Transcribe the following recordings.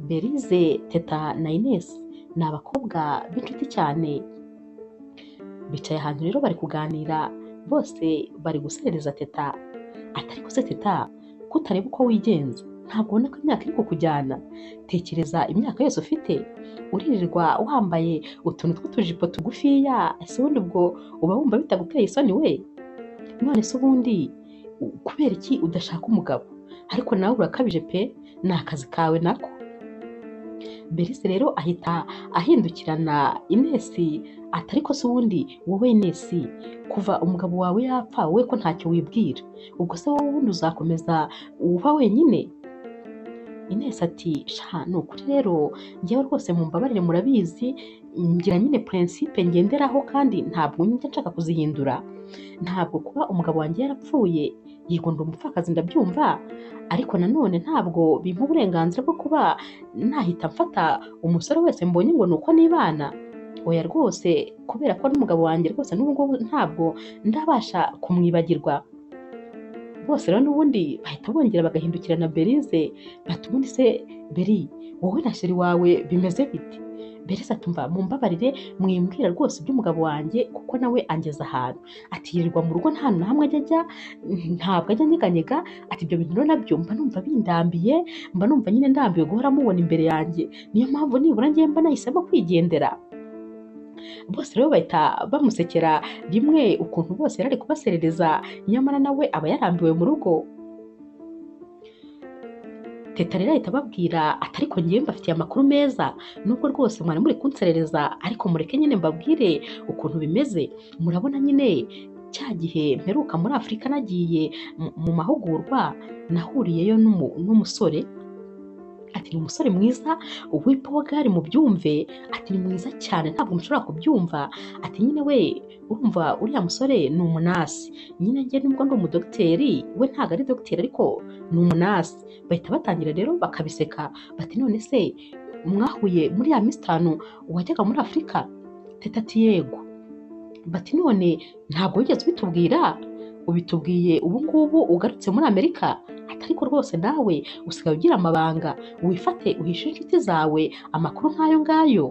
Berize, Teta na Ines ni abakobwa b'inshuti cyane. Bicaye ahantu rero bari kuganira, bose bari guserereza Teta. Ati ariko se Teta, ko utareba uko wigenza? Ntabwo ubona ko imyaka iri kukujyana? Tekereza imyaka yose ufite, uririrwa wambaye utuntu tw'utujipo tugufiya, ese ubundi ubwo uba wumva bitaguteye isoni we? None se ubundi kubera iki udashaka umugabo? Ariko nawe urakabije pe, ni akazi kawe nako. Berize rero ahita ahindukirana Inesi, ati ariko se ubundi wowe Inesi, kuva umugabo wawe yapfa wowe ko ntacyo wibwira, ubwo se wowe ubundi uzakomeza uba wenyine? Inesi ati sha ni ukuri rero njyewe rwose mumbabarire, murabizi ngira nyine principe ngenderaho kandi ntabwo njya nshaka kuzihindura. Ntabwo kuba umugabo wanjye yarapfuye, yego ndi umupfakazi ndabyumva, ariko nanone ntabwo bimpa uburenganzira bwo kuba nahita mfata umusore wese mbonye ngo ni uko nibana. Oya rwose, kubera ko n'umugabo wanjye rwose n'ubu ngubu ntabwo ndabasha kumwibagirwa. Bose rero n'ubundi bahita bongera bagahindukirana Berize, bati ubundi se Beri, wowe na sheri wawe bimeze bite? Berize ati umva mumbabarire, mwimbwira rwose iby'umugabo wanjye kuko nawe angeza ahantu. Ati yirirwa mu rugo nta hantu na hamwe ajya, ntabwo ajya anyeganyega. Ati ibyo bintu rero nabyo mba numva bindambiye, mba numva nyine ndambiwe guhora mubona imbere yanjye, niyo mpamvu nibura ngiye mba nahisemo kwigendera. Bose rero bahita bamusekera rimwe ukuntu bose yari ari kubaserereza, nyamara nawe aba yarambiwe mu rugo. Teta rero ahita ababwira ati ariko ngewe mbafitiye amakuru meza, nubwo rwose mwari muri kunserereza ariko mureke nyine mbabwire ukuntu bimeze. Murabona nyine cya gihe mperuka muri Afurika nagiye mu mahugurwa, nahuriyeyo n'umusore. Ati ni umusore mwiza w'ipogari mubyumve, ati ni mwiza cyane ntabwo mushobora kubyumva. Ati nyine we urumva uriya musore ni umunasi, nyine njye nubwo ndi umudogiteri we ntabwo ari dogiteri ariko ni umunasi. Bahita batangira rero bakabiseka, bati none se mwahuye muri ya minsi 5 wajyaga muri Afurika? Teta ati yego. Bati none ntabwo wigeze ubitubwira, ubitubwiye ubu ngubu ugarutse muri Amerika? Ati ariko rwose nawe usigaye ugira amabanga, wifate uhishe inshuti zawe amakuru nk'ayo ngayo.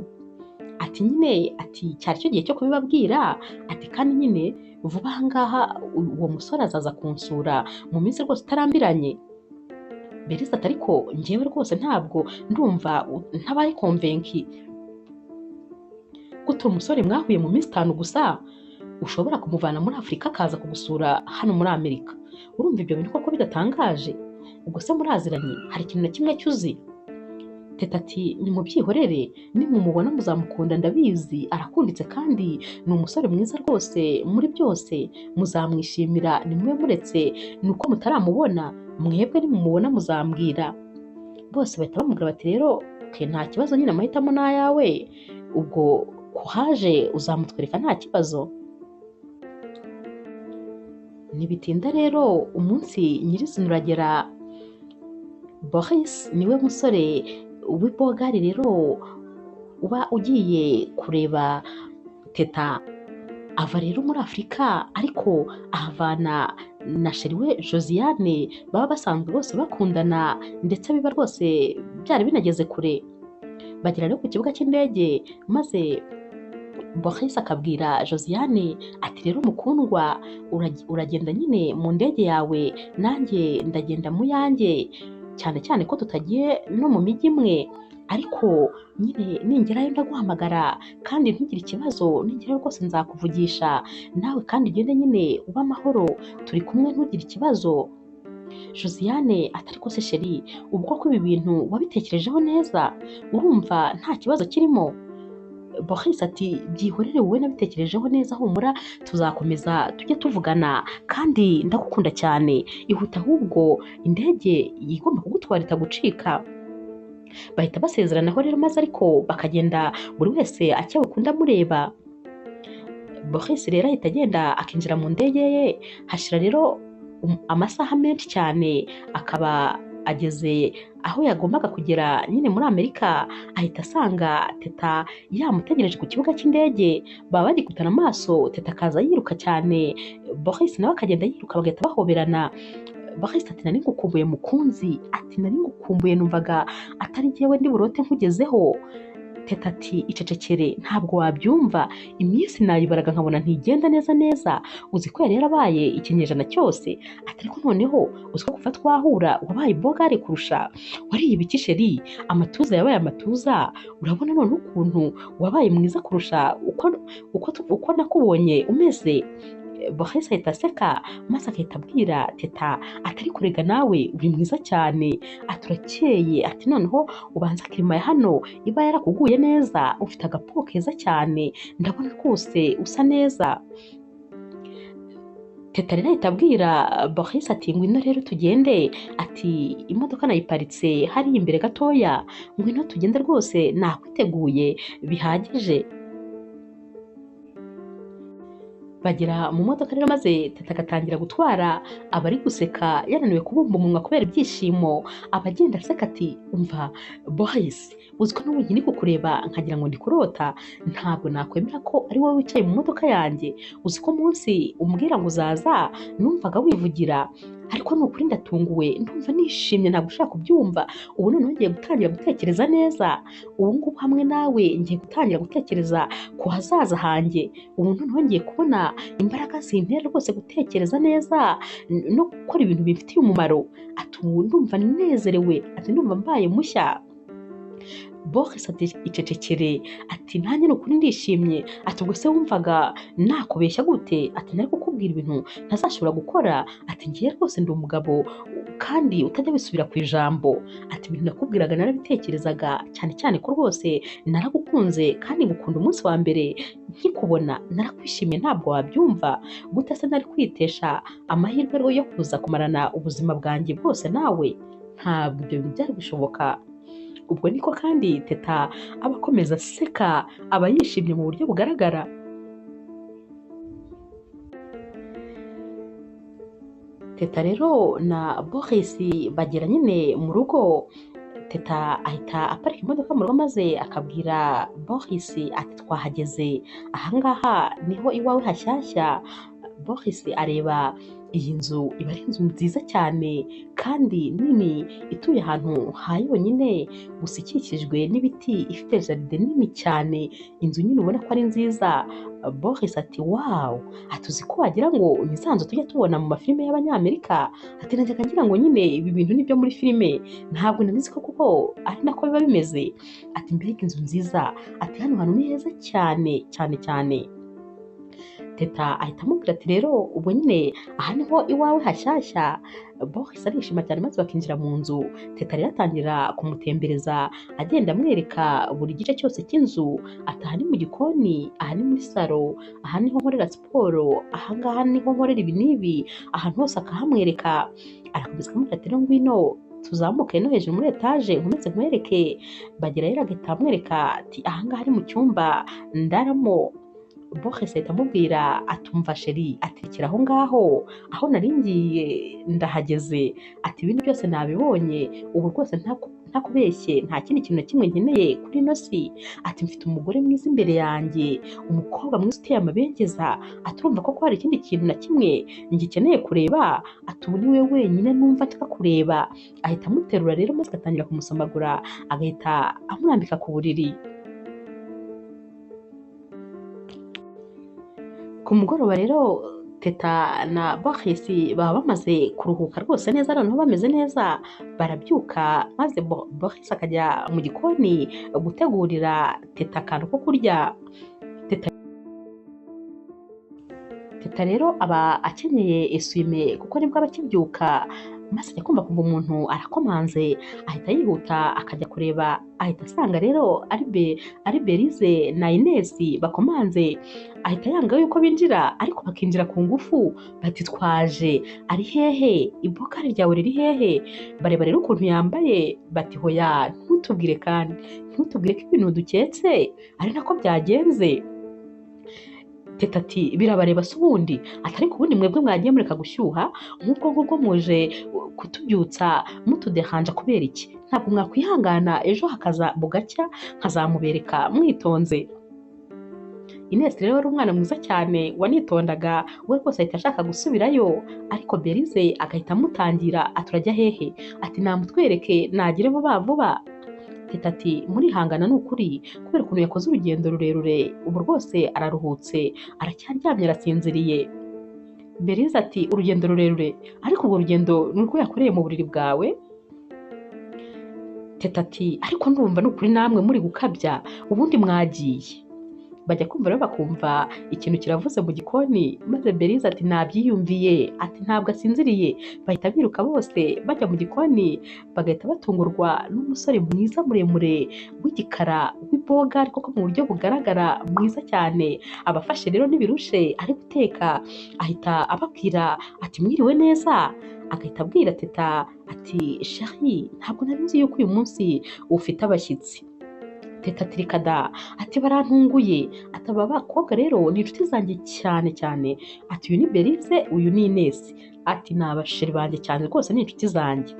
Ati nyine ati cyari cyo gihe cyo kubibabwira, ati kandi nyine vuba aha ngaha uwo musore azaza kunsura mu minsi rwose itarambiranye. Berize ati ariko njyewe rwose ntabwo ndumva ntabaye konvenki guta umusore mwahuye mu minsi 5 gusa ushobora kumuvana muri Afurika akaza kugusura hano muri Amerika. Urumva ibyo bintu koko bidatangaje? Ubwo se muraziranye, hari ikintu na kimwe cyuzi? Teta ati nimubyihorere, nimumubona muzamukunda ndabizi, arakunditse kandi ni umusore mwiza rwose, muri byose muzamwishimira, nimwe muretse nuko mutaramubona, mwebwe nimumubona muzambwira. Bose bahita bamubwira bati rero nta kibazo nyine amahitamo n'ayawe, ubwo kuhaje uzamutwereka nta kibazo. Ntibitinda rero umunsi nyirizina uragera. Boris niwe musore w'ipogari rero uba ugiye kureba Teta. Ava rero muri Afurika ariko ahavana na sheri we Josiane, baba basanzwe bose bakundana ndetse biba rwose byari binageze kure. Bagera rero ku kibuga cy'indege, maze Boris akabwira Josiane ati rero mukundwa, uragenda nyine mu ndege yawe, nanjye ndagenda mu yanjye, cyane cyane ko tutagiye no mu mijyi imwe, ariko nyine ningerayo ndaguhamagara kandi ntugire ikibazo, ningerayo rwose nzakuvugisha nawe kandi ugende nyine uba amahoro, turi kumwe ntugire ikibazo. Josiane ati ariko se sheri, ubwo ko ibi bintu wabitekerejeho neza, urumva nta kibazo kirimo? Boris ati byihorere wowe, nabitekerejeho neza, humura tuzakomeza tujye tuvugana kandi ndagukunda cyane, ihuta ahubwo indege igomba kugutwara itagucika. Bahita basezeranaho rero, maze ariko bakagenda buri wese acyawe ukunda mureba. Boris rero ahita agenda akinjira mu ndege ye, hashira rero amasaha menshi cyane akaba ageze aho yagombaga kugera nyine muri Amerika. Ahita asanga Teta yamutegereje ku kibuga cy'indege, baba bagikutana amaso, Teta akaza yiruka cyane, Boris nawe akagenda yiruka, bagahita bahoberana. Bahise ati nari ngukumbuye mukunzi, ati nari ngukumbuye numvaga atari jyewe ndi burote nkugezeho. Teta ati icecekere ntabwo wabyumva, iminsi nayibaraga nkabona ntigenda neza neza, uzi ko yari yarabaye ikinyejana cyose. Ati ariko noneho uzi ko kuva twahura wabaye bogari kurusha, wariye ibiki sheri, amatuza yabaye amatuza, urabona none ukuntu wabaye mwiza kurusha uko nakubonye umeze. Bahise ahita aseka maze agahita abwira Teta ati ariko rega nawe uri mwiza cyane, ati urakeye, ati noneho ubanza kirima ya hano iba yarakuguye neza, ufite agapo keza cyane, ndabona rwose usa neza. Teta rero ahita abwira Bahise ati ngwino rero tugende, ati imodoka nayiparitse hariya imbere gatoya, ngwino tugende rwose nakwiteguye bihagije. Bagera mu modoka rero maze Teta agatangira gutwara, aba ari guseka yananiwe kubumba umunwa kubera ibyishimo, aba agenda aseka ati umva Bahise, uzi ko n'ubu nkiri kukureba nkagira ngo ndi kurota, ntabwo nakwemera ko ari wowe wicaye mu modoka yanjye, uzi ko umunsi umbwira ngo uzaza numvaga wivugira, ariko ni ukuri ndatunguwe, ndumva nishimye ntabwo ushaka kubyumva. Ubu noneho ngiye gutangira gutekereza neza, ubu ngubu hamwe nawe ngiye gutangira gutekereza ku hazaza hanjye, ubu noneho ngiye kubona imbaraga zintera rwose gutekereza neza no gukora ibintu bifitiye umumaro. Ati ubu ndumva nezerewe, ati ndumva mbaye mushya. Bahise ati icecekere, ati nanjye ni ukuri ndishimye, ati ubwo se wumvaga nakubeshya gute, ati nari kukubwira ibintu ntazashobora gukora, ati ngiye rwose ndi umugabo kandi utajya bisubira ku ijambo, ati ibintu nakubwiraga narabitekerezaga, cyane cyane ko rwose naragukunze kandi ngukunda umunsi wa mbere nkikubona, narakwishimiye ntabwo wabyumva, gute se nari kwitesha amahirwe yo kuza kumarana ubuzima bwanjye bwose nawe, ntabwo ibyo bintu byari gushoboka. Ubwo niko kandi Teta aba akomeza aseka, aba yishimye mu buryo bugaragara. Teta rero na Bahise bagera nyine mu rugo, Teta ahita aparika imodoka mu rugo maze akabwira Bahise ati twahageze, ahangaha niho iwawe hashyashya. Bahise areba iyi nzu, iba ari inzu nziza cyane kandi nini, ituye ahantu ha yonyine, gusa ikikijwe n'ibiti, ifite jaride nini cyane, inzu nyine ubona ko ari nziza. Bahise ati wawu, ati uzi ko wagira ngo ni za nzu tujya tubona mu mafilime y'Abanyamerika, ati najyaga ngira ngo nyine ibi bintu nibyo muri filime, ntabwo nanizi ko kuko ari nako biba bimeze. Ati mbega inzu nziza, ati hano hantu ni heza cyane cyane cyane. Teta ahita amubwira ati rero ubwo nyine aha niho iwawe hashyashya. Bahise arishima cyane maze bakinjira mu nzu. Teta rero atangira kumutembereza agenda amwereka buri gice cyose cy'inzu, ati aha ni mu gikoni, aha ni muri salo, aha niho nkorera siporo, aha ngaha niho nkorera ibi n'ibi, ahantu hose akahamwereka. Arakomeza akamubwira ati rero ngwino tuzamuke no hejuru muri etaje nkomeze nkwereke. Bagera rero agahita amwereka ati aha ngaha ari mu cyumba ndaramo. Bahise ahita amubwira atumva sheri, ati rekera aho ngaho, aho nari ngiye ndahageze, ati ibindi byose nabibonye, ubu rwose ntakubeshye nta kindi kintu na kimwe nkeneye kuri ino si, ati mfite umugore mwiza imbere yanjye, umukobwa mwiza uteye amabengeza, ati urumva ko hari ikindi kintu na kimwe ngikeneye kureba, ati ubu niwe wenyine numva nshaka kureba. Ahita amuterura rero maze agatangira kumusomagura, agahita amurambika ku buriri. Ku mugoroba rero Teta na Bahise baba bamaze kuruhuka rwose neza, noneho bameze neza, barabyuka maze Bahise akajya mu gikoni gutegurira Teta akantu ko kurya. Teta rero aba akenyeye esuwime kuko nibwo aba akibyuka, maze ajya kumva umuntu arakomanze, ahita yihuta akajya kureba, ahita asanga rero ari Berize na Ines bakomanze. Ahita yanga yuko binjira, ariko bakinjira ku ngufu, bati twaje, ari hehe, ibokari ryawe riri hehe? Bareba rero ukuntu yambaye, bati hoya ntutubwire kandi ntutubwire ko ibintu duketse ari nako byagenze. Teta ati birabareba se ubundi, ati ariko ubundi mwebwe mwagiye mureka gushyuha nk'ubwo ngubwo muje kutubyutsa mutudehanja kubera iki? Ntabwo mwakwihangana ejo hakaza bugacya nkazamubereka mwitonze. Ines rero wari umwana mwiza cyane wanitondaga, we rwose ahita ashaka gusubirayo, ariko Berize agahita amutangira ati urajya hehe? Ati namutwereke nagire vuba vuba. Teta ati murihangana ni ukuri kubera ukuntu yakoze urugendo rurerure, ubu rwose araruhutse aracyaryamye arasinziriye. Berize ati urugendo rurerure, ariko urwo rugendo ni urwo yakoreye mu buriri bwawe? Teta ati ariko ndumva ni ukuri namwe muri gukabya, ubundi mwagiye. Bajya kumva rero bakumva ikintu kiravuze mu gikoni, maze Berize ati nabyiyumviye, ati ntabwo asinziriye. Bahita biruka bose bajya mu gikoni, bagahita batungurwa n'umusore mwiza muremure w'igikara w'iboga, ariko ko mu buryo bugaragara mwiza cyane. Abafashe rero n'ibirushe ari guteka, ahita ababwira ati mwiriwe neza. Agahita abwira Teta ati sheri, ntabwo nari nzi yuko uyu munsi ufite abashyitsi. Teta ati reka da, ati barantunguye, ati aba bakobwa rero ni inshuti zanjye cyane cyane, ati uyu ni Berize, uyu ni Ines, ati ni abasheri banjye cyane rwose, ni inshuti zanjye.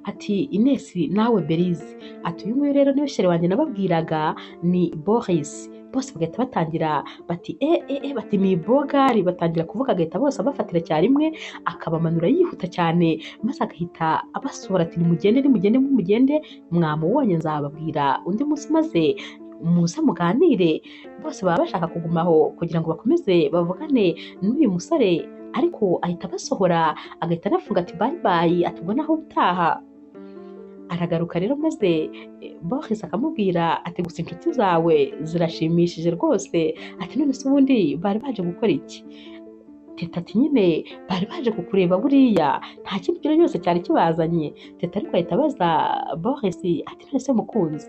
Ati Ines nawe Berize, ati uyu nguyu rero niwe sheri wanjye nababwiraga, ni Boris. Bose bagahita batangira bati bati ni Bogari, batangira kuvuga, agahita bose abafatira cyarimwe akabamanura yihuta cyane, maze agahita abasohora ati nimugende mwamubonye nzababwira undi munsi maze muze muganire. Bose baba bashaka kugumaho kugira ngo bakomeze bavugane n'uyu musore, ariko ahita abasohora agahita anafunga ati bye bye, ati ubwo naho utaha. Aragaruka rero maze Boris akamubwira ati gusa inshuti zawe zirashimishije rwose, ati none se ubundi bari baje gukora iki? Teta ati nyine bari baje kukureba buriya, nta kindi kintu cyose cyari kibazanye. Teta ariko ahita abaza Boris ati none se mukunzi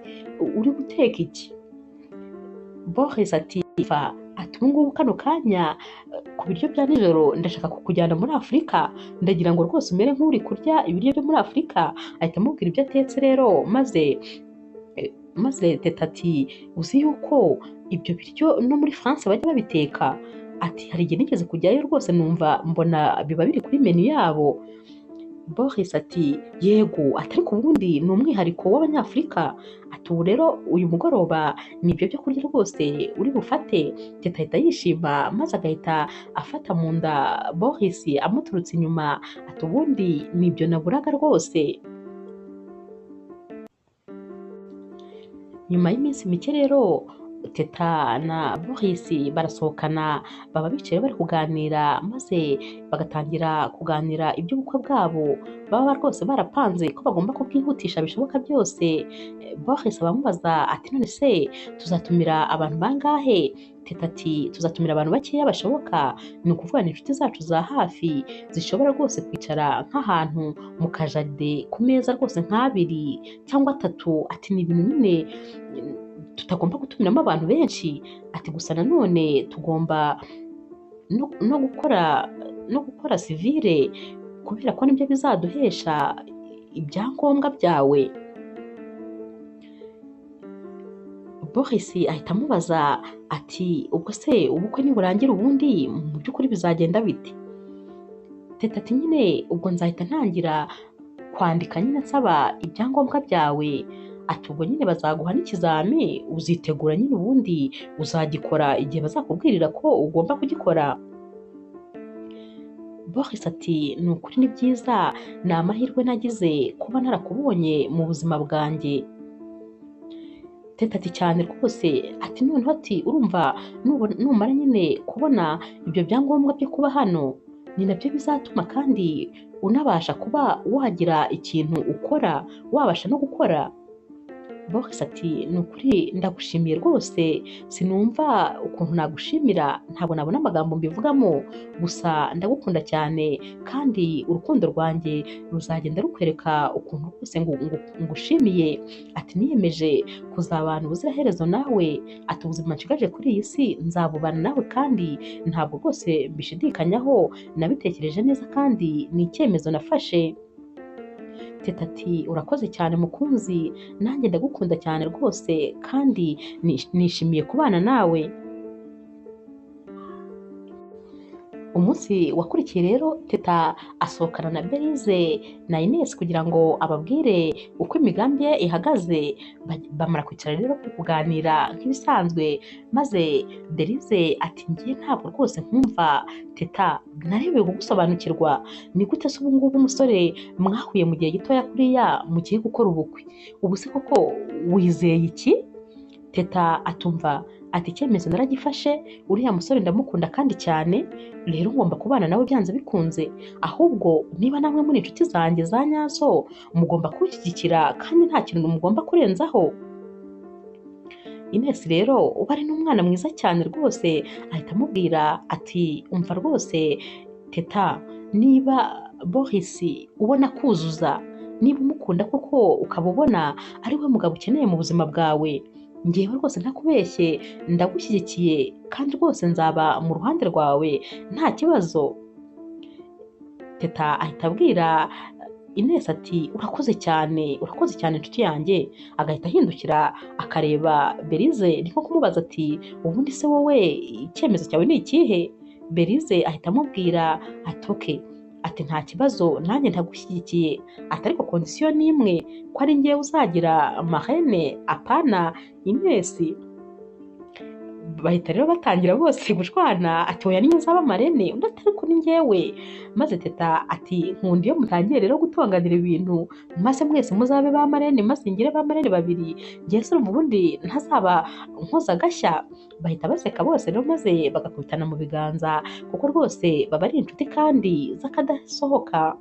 uri guteka iki? Boris ati ati ubu ngubu kano kanya ku biryo bya nijoro ndashaka kukujyana muri Afurika, ndagira ngo rwose umere nk'uri kurya ibiryo byo muri Afurika. Ahita amubwira ibyo atetse rero, maze Teta ati uzi yuko ibyo biryo no muri France bajya babiteka? Ati hari igihe nigeze kujyayo rwose numva mbona biba biri kuri menu yabo. Boris ati yego, ati ariko ubundi ni umwihariko w'Abanyafurika. Ati ubu rero uyu mugoroba ni ibyo byo kurya rwose uri bufate. Teta ahita yishima maze agahita afata mu nda Boris amuturutse inyuma, ati ubundi ni ibyo naburaga rwose. Nyuma y'iminsi mike rero Teta na Boris barasohokana, baba bicaye bari kuganira, maze bagatangira kuganira iby'ubukwe bwabo. Baba rwose barapanze ko bagomba kubwihutisha bishoboka byose. Boris abamubaza ati none se tuzatumira abantu bangahe? Teta ati tuzatumira abantu bakeya bashoboka, ni ukuvuga ni inshuti zacu za hafi zishobora rwose kwicara nk'ahantu mu kajaride ku meza rwose nk'abiri cyangwa atatu. Ati ni ibintu nyine tutagomba gutumiramo abantu benshi. Ati gusa nanone tugomba no gukora sivire, kubera ko nibyo bizaduhesha ibyangombwa byawe. Boris ahita amubaza ati ubwo se ubukwe niburangira ubundi mu by'ukuri bizagenda bite? Teta ati nyine ubwo nzahita ntangira kwandika nyine nsaba ibyangombwa byawe. Ati ubwo nyine bazaguha n'ikizami uzitegura nyine ubundi uzagikora igihe bazakubwirira ko ugomba kugikora. Boris ati ni ukuri ni byiza, ni amahirwe nagize kuba narakubonye mu buzima bwanjye. Teta ati cyane rwose, ati noneho ati urumva numara nyine kubona ibyo byangombwa byo kuba hano, ni nabyo bizatuma kandi unabasha kuba wagira ikintu ukora, wabasha no gukora. Boris ati ni ukuri ndagushimiye rwose, sinumva ukuntu nagushimira, ntabwo nabona amagambo mbivugamo, gusa ndagukunda cyane kandi urukundo rwanjye ruzagenda rukwereka ukuntu rwose ngushimiye. Ati niyemeje kuzabana ubuziraherezo nawe, ati ubuzima nshigaje kuri iyi si nzabubana nawe kandi ntabwo rwose mbishidikanyaho, nabitekereje neza kandi ni icyemezo nafashe. Teta ati urakoze cyane mukunzi, nanjye ndagukunda cyane rwose kandi nishimiye kubana nawe. Umunsi wakurikiye rero Teta asohokana na Berize na Ines kugira ngo ababwire uko imigambi ye ihagaze. Bamara kwicara rero bari kuganira nk'ibisanzwe, maze Berize ati ngiye ntabwo rwose nkumva Teta, narebewe kugusobanukirwa. Ni gute se ubu ngubu umusore mwahuye mu gihe gitoya kuriya mugiye gukora ubukwe? Ubu se koko wizeye iki? Teta atumva ati icyemezo naragifashe, uriya musore ndamukunda kandi cyane, rero ngomba kubana nawe byanze bikunze. Ahubwo niba namwe muri inshuti zanjye za nyazo, mugomba kunshyigikira kandi nta kintu mugomba kurenzaho. Ines rero uba ari n'umwana mwiza cyane rwose, ahita amubwira ati umva rwose Teta, niba Boris ubona kuzuza, niba umukunda koko ukaba ubona ari we mugabo ukeneye mu buzima bwawe, ngewe rwose ntakubeshye ndagushyigikiye kandi rwose nzaba mu ruhande rwawe nta kibazo. Teta ahita abwira Ines ati urakoze cyane, urakoze cyane inshuti yanjye. Agahita ahindukira akareba Berize, niko kumubaza ati ubundi se wowe icyemezo cyawe ni ikihe? Berize ahita amubwira ati oke, ati nta kibazo nanjye ndagushyigikiye, ati ariko kondisiyo ni imwe, ko ari ngewe uzagira marene apana Ines. Bahita rero batangira bose gushwana, ati oya niyo uzaba marene, undi ati ariko ni ngewe. Maze Teta ati nkunda iyo mutangiye rero gutonganira ibintu, maze mwese muzabe ba marene, maze ngire ba marene babiri, ngewe se urumva ubundi ntazaba nkoza agashya? Bahita baseka bose rero maze bagakubitana mu biganza, kuko rwose baba ari inshuti kandi z'akadasohoka.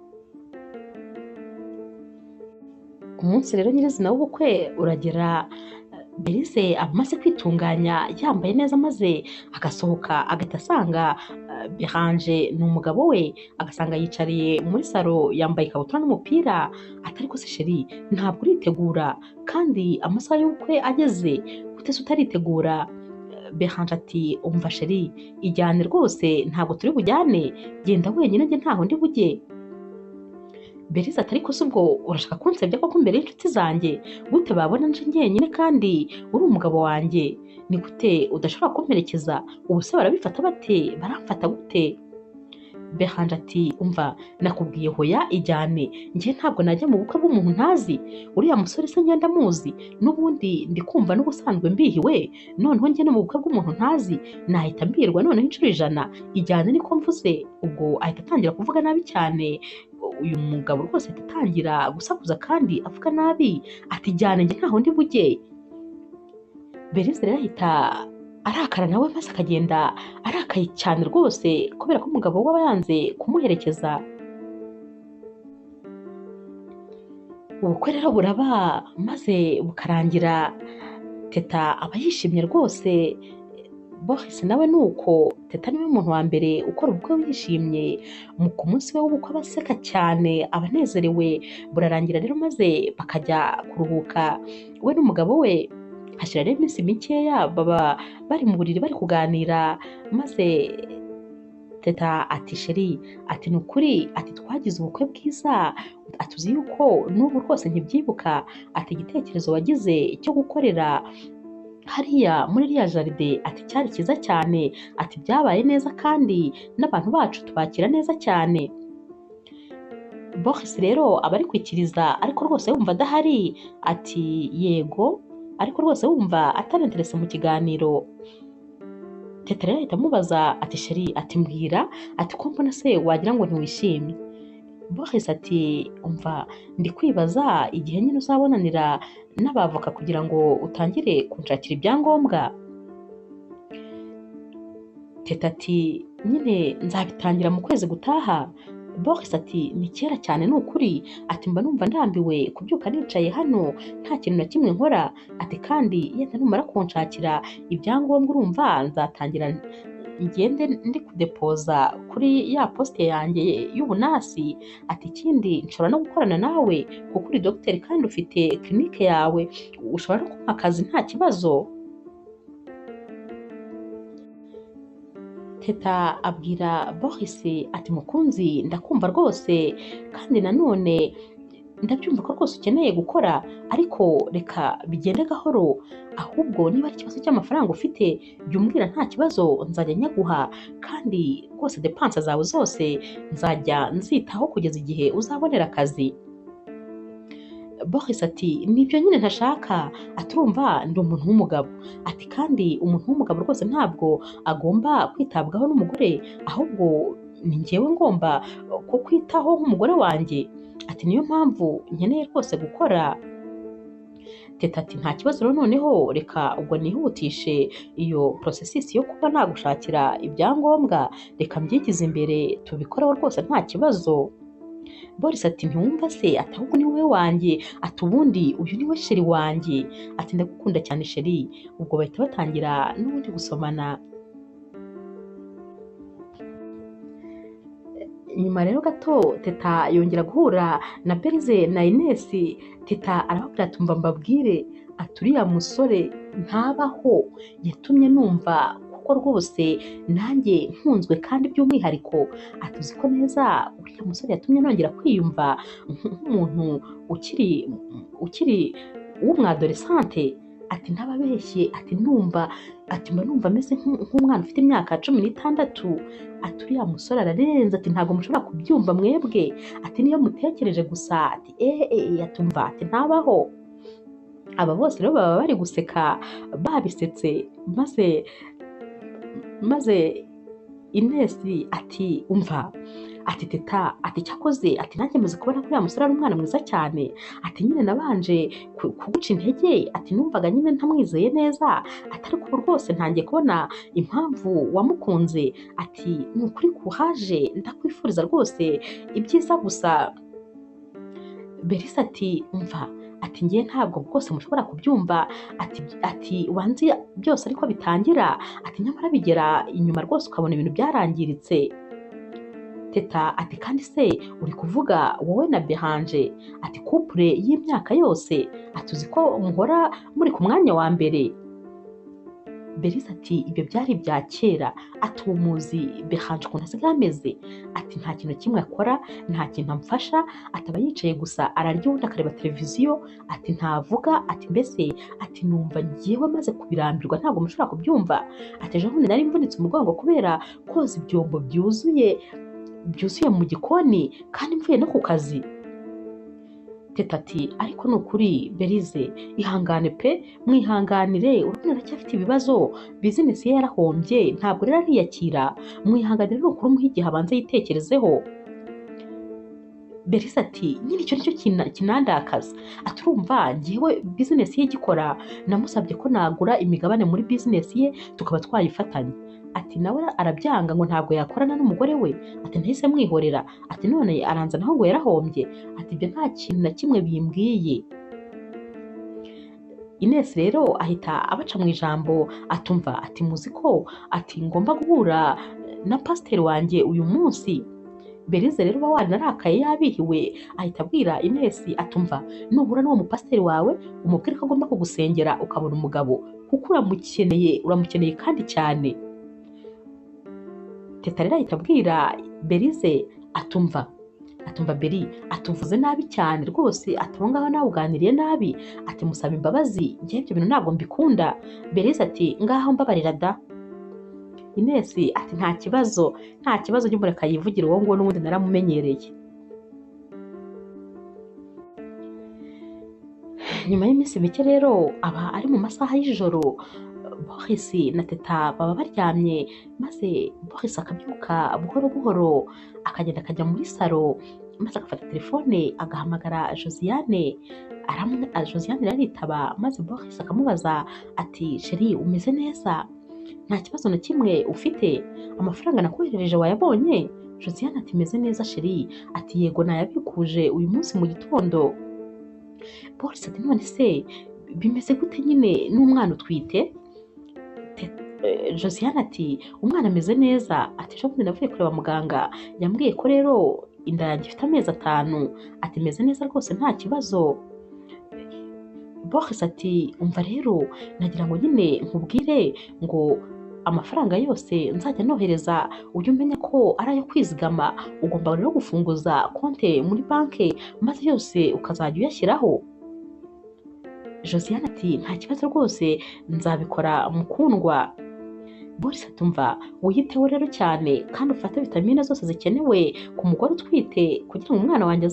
Umunsi rero nyirizina w'ubukwe uragera, Berize aba amaze kwitunganya yambaye neza, maze agasohoka agahita asanga Beranje ni umugabo we, agasanga yicariye muri salo yambaye ikabutura n'umupira. Ati ariko se sheri, ntabwo uritegura kandi amasaha y'ubukwe ageze, gute se utaritegura? Beranje ati umva sheri, ijyane rwose, ntabwo turi bujyane, genda wenyine, njye ntaho ndi bujye. Berize ati ariko se ubwo urashaka kunsebya koko imbere y'inshuti zanjye? Gute babona nje njyenyine kandi uri umugabo wanjye? Ni gute udashobora kumperekeza? Ubu se barabifata bate? Baramfata gute? Beranje ati umva, nakubwiye hoya ijyane, njye ntabwo najya mu bukwe bw'umuntu ntazi. Uriya musore se ngenda muzi, n'ubundi ndi kumva n'ubusanzwe mbihiwe, noneho njye no mu bukwe bw'umuntu ntazi nahita mbirwa noneho inshuro 100. Ijyane niko mvuze. Ubwo ahita atangira kuvuga nabi cyane. Uyu mugabo rwose ahita atangira gusakuza kandi avuga nabi, ati jyane, njye ntaho ndi bujye. Berize rero ahita arakara nawe, maze akagenda arakaye cyane rwose, kubera ko umugabo we aba yanze kumuherekeza. Ubukwe rero buraba maze bukarangira, Teta aba yishimye rwose. Boris nawe nuko, Teta niwe muntu wa mbere ukora ubukwe wishimye. Ku munsi we w'ubukwe aba aseka cyane, aba anezerewe. Burarangira rero maze bakajya kuruhuka, we n'umugabo we. Hashira rero iminsi mikeya baba bari mu buriri bari kuganira, maze Teta ati sheri, ati ni ukuri, ati twagize ubukwe bwiza, atuzi yuko n'ubu rwose ntibyibuka, ati igitekerezo wagize cyo gukorera hariya muri iriya jaride, ati cyari cyiza cyane, ati byabaye neza kandi n'abantu bacu tubakira neza cyane. Boris rero aba ari kwikiriza, ariko rwose wumva adahari, ati yego, ariko rwose wumva atarinterese mu kiganiro. Teta rero ahita amubaza ati sheri, ati mbwira, ati ko mbona se wagira ngo ntiwishimye? Boris ati umva, ndi kwibaza igihe nyine uzabonanira n'abavoka kugira ngo utangire kunshakira ibyangombwa. Teta ati nyine nzabitangira mu kwezi gutaha. Boris ati ni kera cyane ni ukuri, ati mba numva ndambiwe kubyuka nicaye hano nta kintu na kimwe nkora, ati kandi yenda numara kunshakira ibyangombwa urumva nzatangira ngende ndi kudepoza kuri ya posite yanjye y'ubunasi, ati ikindi nshobora no gukorana nawe kuko uri dogiteri kandi ufite clinique yawe, ushobora no kumpa akazi nta kibazo. Teta abwira Boris ati mukunzi, ndakumva rwose, kandi nanone ndabyumva ko rwose ukeneye gukora ariko reka bigende gahoro, ahubwo niba ari ikibazo cy'amafaranga ufite jya umbwira nta kibazo nzajya nyaguha kandi rwose depanse zawe zose nzajya nzitaho kugeza igihe uzabonera akazi. Boris ati nibyo nyine ntashaka, ati urumva ndi umuntu w'umugabo, ati kandi umuntu w'umugabo rwose ntabwo agomba kwitabwaho n'umugore, ahubwo ni njyewe ngomba kukwitaho nk'umugore wanjye, ati niyo mpamvu nkeneye rwose gukora. Teta ati nta kibazo rero noneho reka ubwo nihutishe iyo processus yo kuba nagushakira ibyangombwa, reka mbyigize imbere tubikoreho rwose nta kibazo. Boris ati ntiwumva se, ati ahubwo ni wowe wanjye, ati ubundi uyu ni we sheri wanjye, ati ndagukunda cyane sheri. Ubwo bahita batangira n'ubundi gusomana. Nyuma rero gato Teta yongera guhura na Berize na Ines. Teta arababwira ati umva mbabwire, ati uriya musore ntabaho, yatumye numva kuko rwose nanjye nkunzwe kandi by'umwihariko, ati uzi ko neza uriya musore yatumye nongera kwiyumva nk'umuntu ukiri w'umwadolescente, ati ntababeshye, ati mba numva ameze nk'umwana ufite imyaka 16, ati uriya musore ararenze, ati ntabwo mushobora kubyumva mwebwe, ati niyo mutekereje gusa, ati atumva, ati ntabaho. Aba bose rero baba bari guseka babisetse, maze Ines ati umva, ati Teta, ati cyakoze, ati nanjye maze kubona ko uriya musore ari umwana mwiza cyane, ati nyine nabanje kuguca intege, ati numvaga nyine ntamwizeye neza, ati ariko ubu rwose ntangiye kubona impamvu wamukunze, ati ni ukuri kuhaje, ndakwifuriza rwose ibyiza gusa. Berisa ati umva, ati ngiye ntabwo rwose mushobora kubyumva, ati wanzi byose ariko bitangira, ati nyamara bigera inyuma rwose ukabona ibintu byarangiritse. Teta ati kandi se uri kuvuga wowe na Behanje, ati couple y'imyaka yose, ati uzi ko muhora muri ku mwanya wa mbere. Berisa ati ibyo byari ibya kera, ati umuzi Behanje ukuntu asigaye ameze, ati nta kintu kimwe akora, nta kintu amfasha, ati aba yicaye gusa ararya ubundi akareba televiziyo, ati ntavuga, ati mbese ati numva ngiyewe maze kubirambirwa ntabwo mushobora kubyumva, ati ejo bundi nari mvunitse umugongo kubera koza ibyombo byuzuye mu gikoni kandi mvuye no ku kazi. Teta ati ariko ni ukuri Berize, ihangane pe, mwihanganire, urabona aracyafite ibibazo, bizinesi ye yarahombye, ntabwo rero ariyakira, mwihanganire ni ukuri umuhe igihe abanza yitekerezeho. Berisa ati nyine icyo nicyo kinandakaza, ati urumva ngewe bizinesi ye igikora, namusabye ko nagura imigabane muri bizinesi ye tukaba twayifatanya, ati nawe arabyanga ngo ntabwo yakorana n'umugore we, ati ntahise mwihorera, ati none aranza naho ngo yarahombye, ati ibyo nta kintu na kimwe bimbwiye. Ines rero ahita abaca mu ijambo, atumva, ati muzi ko ati ngomba guhura na pasiteri wanjye uyu munsi. Berize rero uba waranarakaye yabihiwe, ahita abwira Ines atumva, nuhura n'uwo mupasiteri wawe umubwire ko agomba kugusengera ukabona umugabo, kuko uramukeneye kandi cyane. Teta rero ahita abwira Berize atumva Beri, atuvuze nabi cyane rwose, ati aho ngaho nawe uganiriye nabi, ati musaba imbabazi, njyewe ibyo bintu ntabwo mbikunda. Berize ati ngaho mbabarira da. Ines ati nta kibazo ujye umureka yivugira, uwo nguwo n'ubundi naramumenyereye. Nyuma y'iminsi mike rero aba ari mu masaha y'ijoro, Boris na Teta baba baryamye, maze Boris akabyuka buhoro buhoro akagenda akajya muri salo, maze agafata telefone agahamagara Josiane. Josiane aritaba, maze Boris akamubaza ati sheri umeze neza, nta kibazo na kimwe ufite, amafaranga nakoherereje wayabonye? Josiane ati meze neza sheri, ati yego nayabikuje uyu munsi mu gitondo. Boris ati none se bimeze gute nyine n'umwana utwite? Josiane ati umwana ameze neza, ati ejo bundi navuye kureba muganga, yambwiye ko rero inda yanjye ifite amezi 5, ati meze neza rwose nta kibazo. Boris ati umva rero nagira ngo nyine nkubwire ngo amafaranga yose nzajya nohereza ujye umenya ko ari ayo kwizigama, ugomba rero gufunguza konti muri banki maze yose ukazajya uyashyiraho. Josiane ati nta kibazo rwose nzabikora mukundwa. Boris ati umva wiyiteho rero cyane kandi ufate vitamine zose zikenewe ku mugore utwite kugira ngo umwana wanjye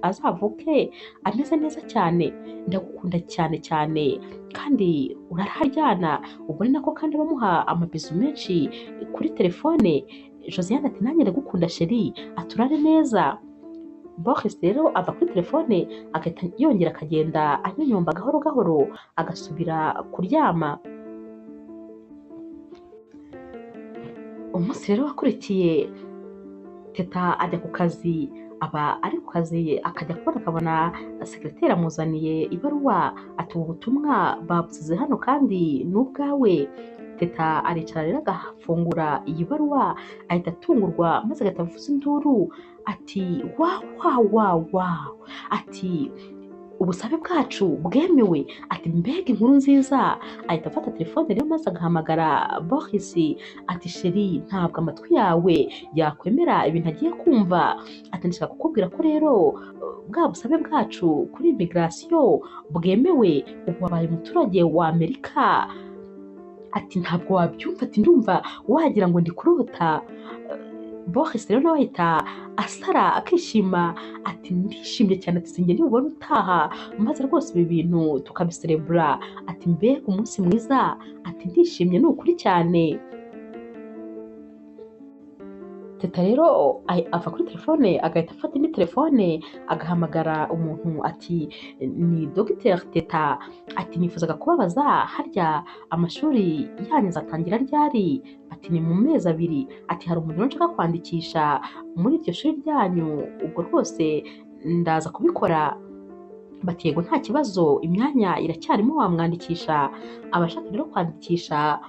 azavuke ameze neza cyane. Ndagukunda cyane cyane kandi uraharyana. Ubwo ni nako kandi bamuha amabizu menshi kuri telefone. Josiane ati nanjye ndagukunda sheri, aturare neza. Boris rero ava kuri telefone agahita yongera akagenda anyonyomba gahoro gahoro agasubira kuryama. Umunsi rero wakurikiye Teta ajya ku kazi, aba ari ku kazi akajya kubona akabona sekreteri amuzaniye ibaruwa ati ubu butumwa babusize hano kandi ni ubwawe. Teta aricara rero agafungura iyi baruwa ahita atungurwa maze agahita avuza induru ati wawu ati ubusabe bwacu bwemewe, ati mbega inkuru nziza. Ahita afata telefone rero maze agahamagara Boris ati sheri ntabwo amatwi yawe yakwemera ibintu agiye kumva, ati ndashaka kukubwira ko rero bwa busabe bwacu kuri immigration bwemewe, ubu wabaye umuturage wa Amerika. Ati ntabwo wabyumva, ati ndumva wagira ngo ndi kurota. Boris rero nawe ahita asara akishima ati ndishimye cyane, ati sinjye nibubone utaha maze rwose ibi bintu tukabiserebura, ati mbega umunsi mwiza, ati ndishimye ni ukuri cyane. Teta rero ava kuri telefone agahita afata indi telefone agahamagara umuntu ati ni Dr Teta, ati nifuzaga kubabaza harya amashuri yanyu azatangira ryari? Ati ni mu mezi 2. Ati hari umuntu nshaka kwandikisha muri iryo shuri ryanyu, ubwo rwose ndaza kubikora. Bati yego nta kibazo imyanya iracyarimo wamwandikisha. Abashaka rero kwandikisha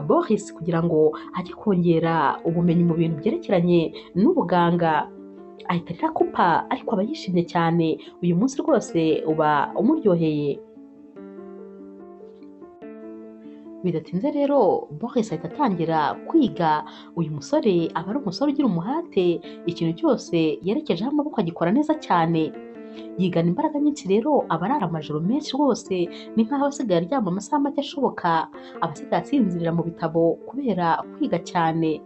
Boris kugira ngo ajye kongera ubumenyi mu bintu byerekeranye n'ubuganga. Ahita rero akupa ariko aba yishimye cyane, uyu munsi rwose uba umuryoheye. Bidatinze rero Boris ahita atangira kwiga. Uyu musore aba ari umusore ugira umuhate, ikintu cyose yerekejeho amaboko agikora neza cyane. Yigana imbaraga nyinshi rero aba arara amajoro menshi rwose, ni nk'aho asigaye aryama amasaha make ashoboka, aba asigaye asinzirira mu bitabo kubera kwiga cyane.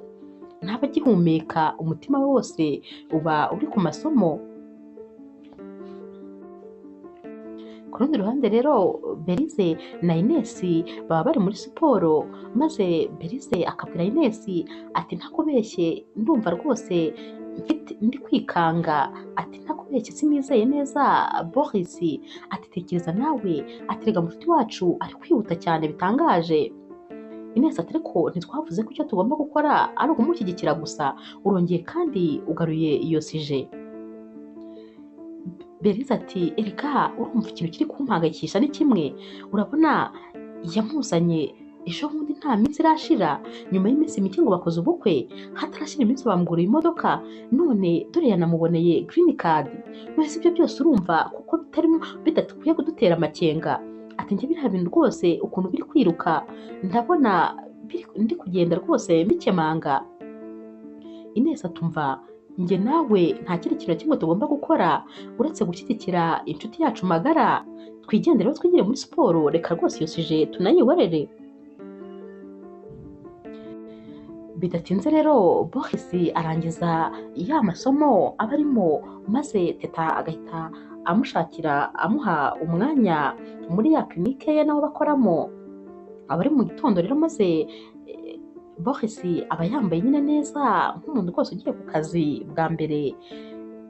Ntaba agihumeka, umutima we wose uba uri ku masomo. Ku rundi ruhande rero Berize na Ines baba bari muri siporo, maze Berize akabwira Ines ati ntakubeshye ndumva rwose ndi kwikanga, ati ntakubeshye sinizeye neza Boris, ati tekereza nawe, ati rega mushiki wacu ari kwihuta cyane bitangaje. Ines ati ariko ntitwavuze ko icyo tugomba gukora ari ukumushyigikira gusa, urongeye kandi ugaruye iyo sije. Berize ati erega urumva ikintu kiri kumpangayikisha ni kimwe, urabona yamuzanye ejo bundi nta minsi irashira, nyuma y'iminsi mike ngo bakoze ubukwe, hatarashira iminsi bamuguriye imodoka, none dore yanamuboneye green card. Mwese ibyo byose urumva kuko bidakwiye kudutera amakenga. Ati njye biriya bintu rwose ukuntu biri kwiruka ndabona ndi kugenda rwose mbikemanga. Ines atumva njye nawe nta kindi kintu kimwe tugomba gukora uretse gushyigikira inshuti yacu magara, twigendere rero twigire muri siporo, reka rwose iyo sije tunayiborere. Bidatinze rero Boris arangiza ya masomo aba arimo, maze Teta agahita amuha umwanya muri ya clinique ye naho bakoramo. Aba ari mu gitondo rero, maze Boris aba yambaye nyine neza nk'umuntu rwose ugiye ku kazi bwa mbere.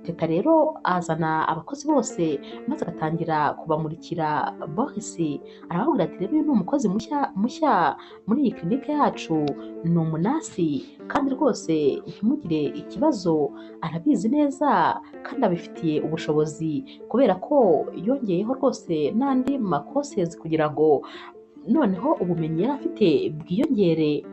Teta rero azana abakozi bose maze agatangira kubamurikira Boris, arababwira ati rero uyu ni umukozi mushya muri iyi clinique yacu, ni umunasi kandi rwose ntimugire ikibazo, arabizi neza kandi abifitiye ubushobozi kubera ko yongeyeho rwose n'andi makosezi kugira ngo noneho ubumenyi yari afite bwiyongere.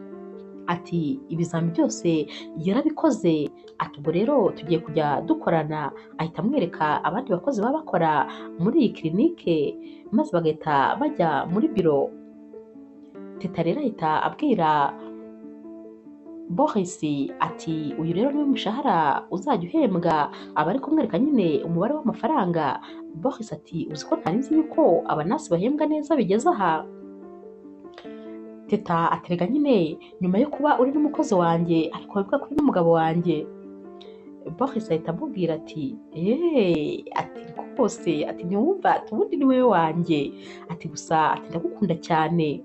Ati ibizami byose yarabikoze, ati ubwo rero tugiye kujya dukorana. Ahita amwereka abandi bakozi baba bakora muri iyi clinique maze bagahita bajya muri biro. Teta rero ahita abwira Boris ati uyu rero niwe mushahara uzajya uhembwa, aba ari kumwereka nyine umubare w'amafaranga. Boris ati uzi ko ntari nzi yuko abanasi bahembwa neza bigeze aha. Teta aterega nyine nyuma yo kuba uri n'umukozi wanjye ariko wibuka ko uri n'umugabo wanjye. Boris ahita amubwira ati ati rwose ati ntiwumva ati ubundi ni wowe wanjye ati gusa ati ndagukunda cyane.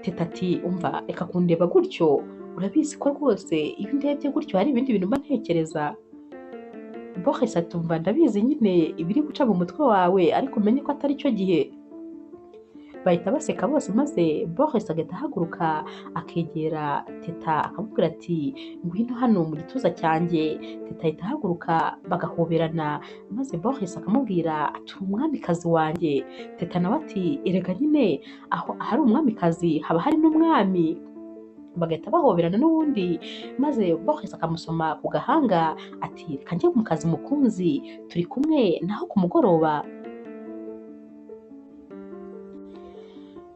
Teta ati umva reka kundeba gutyo, urabizi ko rwose iyo ndebye gutyo hari ibindi bintu mba ntekereza. Boris ati umva ndabizi nyine ibiri guca mu mutwe wawe ariko umenye ko atari cyo gihe. Bahita baseka bose maze Boris agahita ahaguruka akegera Teta akamubwira ati ngwino hano mu gituza cyanjye. Teta ahita ahaguruka bagahoberana maze Boris akamubwira ati uri umwamikazi wanjye. Teta nawe ati erega nyine aho ahari umwamikazi haba hari n'umwami. Bagahita bahoberana n'ubundi maze Boris akamusoma ku gahanga ati reka njye mu kazi mukunzi, turi kumwe naho ku mugoroba.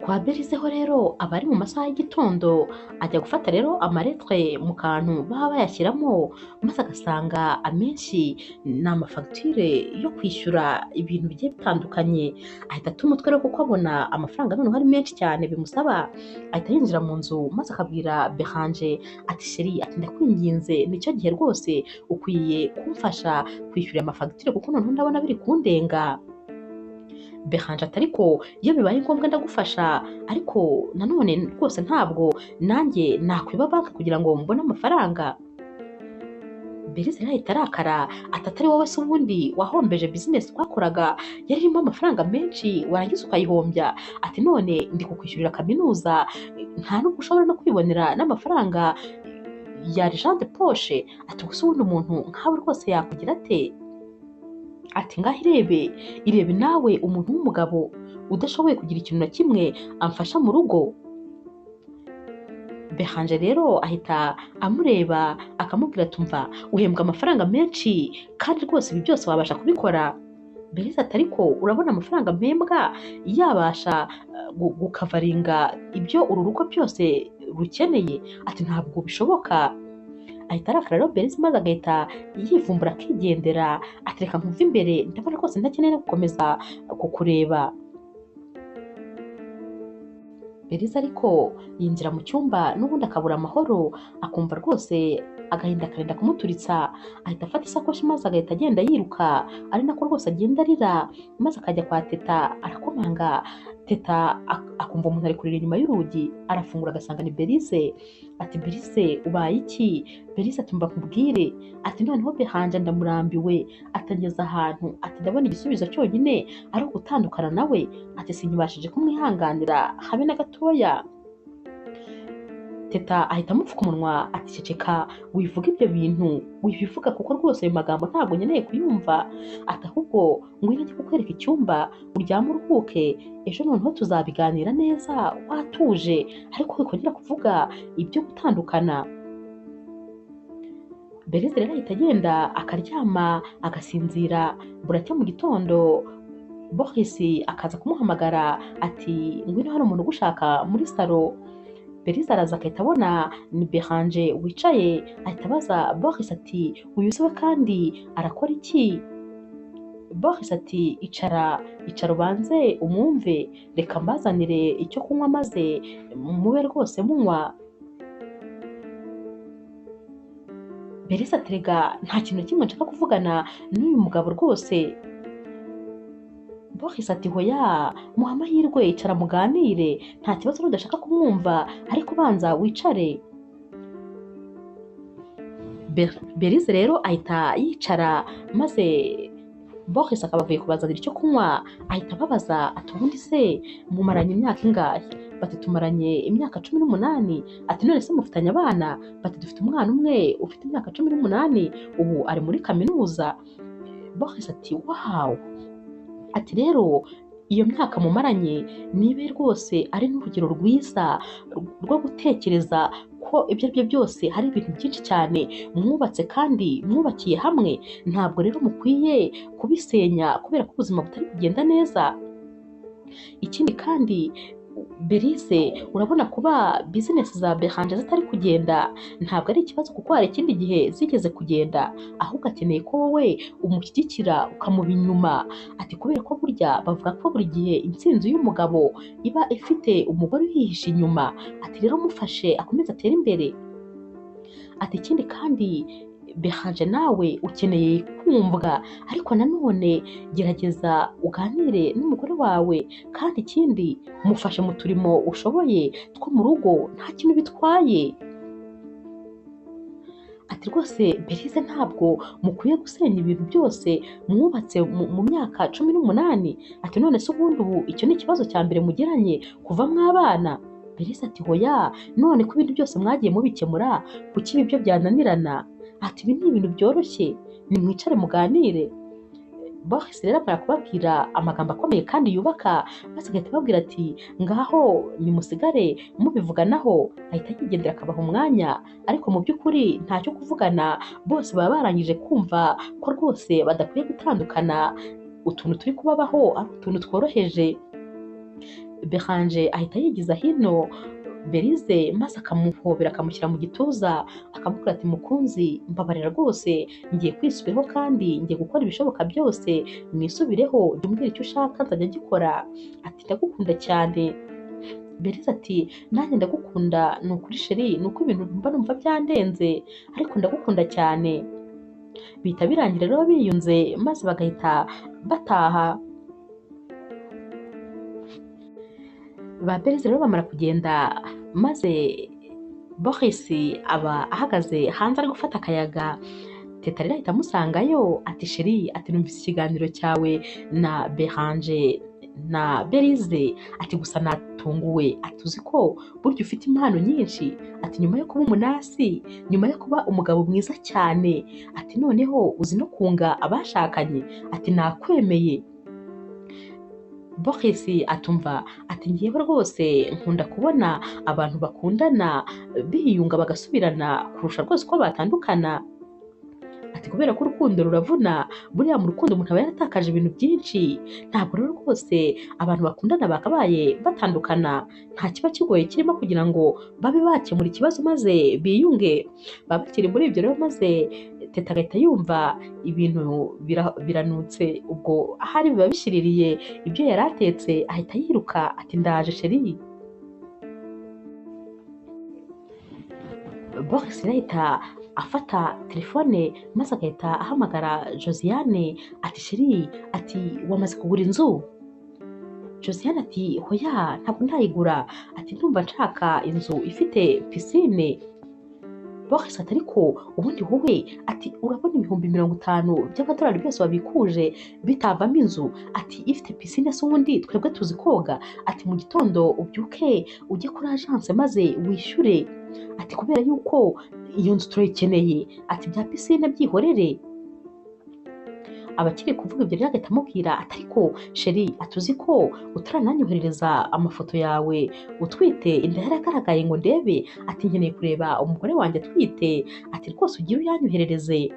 Kwa Berize ho rero aba ari mu masaha y'igitondo, ajya gufata rero amaretre mu kantu baba bayashyiramo maze agasanga amenshi ni amafagitire yo kwishyura ibintu bigiye bitandukanye. Ahita ata umutwe rero kuko abona amafaranga noneho ari menshi cyane bimusaba. Ahita yinjira mu nzu maze akabwira Beranje ati sheri ati ndakwinginze nicyo gihe rwose ukwiye kumfasha kwishyura amafagitire kuko noneho ndabona biri kundenga. Beranje ati ariko iyo bibaye ngombwa ndagufasha ariko nanone rwose ntabwo nanjye nakwiba banki kugira ngo mbone amafaranga. Berize rero ahita arakara ati atari wowe se ubundi wahombeje bizinesi twakoraga yari irimo amafaranga menshi warangiza ukayihombya. Ati none ndi kukwishyurira kaminuza nta nubwo ushobora no kwibonera n'amafaranga ya Jean de Poche. Ati gusa ubundi umuntu nkawe rwose yakugira ate? Ati ngaho irebe nawe umuntu w'umugabo udashoboye kugira ikintu na kimwe amfasha mu rugo. Beranje rero ahita amureba akamubwira ati umva uhembwa amafaranga menshi kandi rwose ibi byose wabasha kubikora. Berize ati ariko urabona amafaranga mpembwa yabasha gukavaringa ibyo uru rugo byose rukeneye? Ati ntabwo bishoboka. Ahita arakara rero Berize maze agahita yivumbura akigendera ati reka nkuve imbere ndabona rwose ndakeneye no gukomeza kukureba. Berize ariko yinjira mu cyumba n'ubundi akabura amahoro akumva rwose agahinda karenda kumuturitsa. Ahita afata isakoshi maze agahita agenda yiruka ari nako rwose agenda arira maze akajya kwa Teta arakomanga. Teta akumva umuntu ari kurira inyuma y'urugi, arafungura agasanga ni Berize. Ati Berize ubaye iki? Berize ati mba nkubwire ati noneho Beranje ndamurambiwe atageze ahantu ati ndabona igisubizo cyonyine ari ugutandukana nawe. Ati sinyibashije kumwihanganira habe na gatoya. Teta ahita amupfuka umunwa ati ceceka wivuga ibyo bintu wibivuga kuko rwose ayo magambo ntabwo nkeneye kuyumva. Ati ahubwo ngwino njye kukwereka icyumba uryame uruhuke ejo noneho tuzabiganira neza watuje ariko wikongera kuvuga ibyo gutandukana. Berize rero ahita agenda akaryama agasinzira. Buracya mu gitondo Boris akaza kumuhamagara ati ngwino hari umuntu ugushaka muri salo. Berize araza agahita abona ni Beranje wicaye ahita abaza Boris ati uyu se we kandi arakora iki? Boris ati icara ubanze umwumve reka mbazanire icyo kunywa maze mube rwose munywa. Berize ati rega nta kintu na kimwe nshaka kuvugana n'uyu mugabo rwose. Boris ati hoya muha amahirwe icara muganire nta kibazo n'udashaka kumwumva ariko banza wicare. Berize rero ahita yicara maze Boris akaba avuye kubazanira icyo kunywa ahita ababaza ati ubundi se mumaranye imyaka ingahe? Bati tumaranye imyaka 18. Ati none se mufitanye abana? Bati dufite umwana umwe ufite imyaka 18 ubu ari muri kaminuza. Boris ati wow. Ati rero iyo myaka mumaranye nibe rwose ari n'urugero rwiza rwo gutekereza ko ibyo aribyo byose hari ibintu byinshi cyane mwubatse kandi mwubakiye hamwe, ntabwo rero mukwiye kubisenya kubera ko ubuzima butari kugenda neza. Ikindi kandi Berize urabona kuba bizinesi za Behanje zitari kugenda ntabwo ari ikibazo kuko hari ikindi gihe zigeze kugenda, ahubwo akeneye ko wowe umushyigikira ukamuba inyuma. Ati kubera ko burya bavuga ko buri gihe intsinzi y'umugabo iba ifite umugore uyihishe inyuma. Ati rero mufashe akomeze atere imbere. Ati ikindi kandi Behanje nawe ukeneye kumvwa, ariko nanone gerageza uganire n'umugore wawe, kandi ikindi mufashe mu turimo ushoboye two mu rugo, nta kintu bitwaye. Ati rwose Berize ntabwo mukwiye gusenya ibintu byose mwubatse mu myaka 18. Ati none se ubundi ubu icyo ni ikibazo cya mbere mugiranye kuva mwabana? Berize ati hoya, none ko ibintu byose mwagiye mubikemura kuki ibi byo byananirana? Ati ibi ni ibintu byoroshye, nimwicare muganire. Boris rero amara kubabwira amagambo akomeye kandi yubaka, maze agahita ababwira ati ngaho nimusigare mubivuganaho. Ahita yigendera akabaha umwanya, ariko mu by'ukuri ntacyo kuvugana, bose baba barangije kumva ko rwose badakwiye gutandukana, utuntu turi kubabaho ari utuntu tworoheje. Behanje ahita yigiza hino Berize maze akamuhobera akamushyira mu gituza, akamubwira ati mukunzi mbabarira rwose, ngiye kwisubiraho kandi ngiye gukora ibishoboka byose, mwisubireho jya umbwira icyo ushaka nzajya ngikora. Ati ndagukunda cyane. Berize ati nanjye ndagukunda, ni ukuri sheri, ni uko ibintu mba numva byandenze, ariko ndagukunda cyane. Bihita birangira rero biyunze maze bagahita bataha. Ba Berize rero bamara kugenda, maze Boris aba ahagaze hanze ari gufata akayaga. Teta rero ahita amusangayo, ati sheri, ati numvise ikiganiro cyawe na Behanje na Berize, ati gusa natunguwe, ati uzi ko burya ufite impano nyinshi, ati nyuma yo kuba umunasi, nyuma yo kuba umugabo mwiza cyane, ati noneho uzi no kunga abashakanye, ati nakwemeye. Boris atumva, ati ngewe rwose nkunda kubona abantu bakundana biyunga bagasubirana kurusha rwose uko batandukana. Ati kubera ko urukundo ruravuna, buriya mu rukundo umuntu aba yaratakaje ibintu byinshi, ntabwo rero rwose abantu bakundana bakabaye batandukana, nta kiba kigoye kirimo kugira ngo babe bakemura ikibazo maze biyunge. Baba bakiri muri ibyo rero, maze Teta agahita yumva ibintu biranutse, ubwo ahari biba bishyiririye ibyo yari atetse, ahita yiruka ati ndaje sheri. Boris ahita afata telefone maze agahita ahamagara Josiane, ati sheri, ati wamaze kugura inzu? Josiane ati hoya ntabwo ndayigura, ati ndumva nshaka inzu ifite pisine. Boris ati ariko ubundi wowe, ati urabona ibihumbi 50 by'amadolari byose wabikuje bitavamo inzu, ati ifite pisine se ubundi twebwe tuzi koga? Ati mu gitondo ubyuke ujye kuri agence maze wishyure, ati kubera yuko iyo nzu turayikeneye, ati bya pisine byihorere. Abakiri kuvuga ibyo rero agahita amubwira ati ariko sheri, atuzi ko utarananyoherereza amafoto yawe utwite, inda yaragaragaye ngo ndebe, ati nkeneye kureba umugore wanjye atwite, ati rwose ugire uyanyoherereze.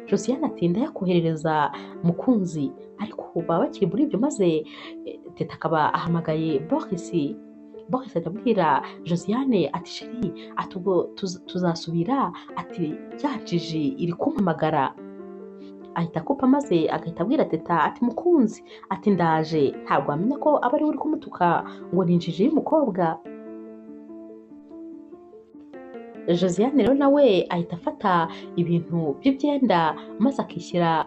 Josiane ati ndayakoherereza mukunzi, ariko baba bakiri muri ibyo, maze Teta akaba ahamagaye Boris. Boris atabwira Josiane ati sheri, ati ubwo tuzasubira, ati yajiji iri kumpamagara. Ahita akupa maze agahita abwira Teta ati mukunzi, ati ndaje, ntabwo wamenya ko aba ari we uri kumutuka ngo ni injiji y'umukobwa. Josiane rero nawe ahita afata ibintu by'ibyenda maze akishyira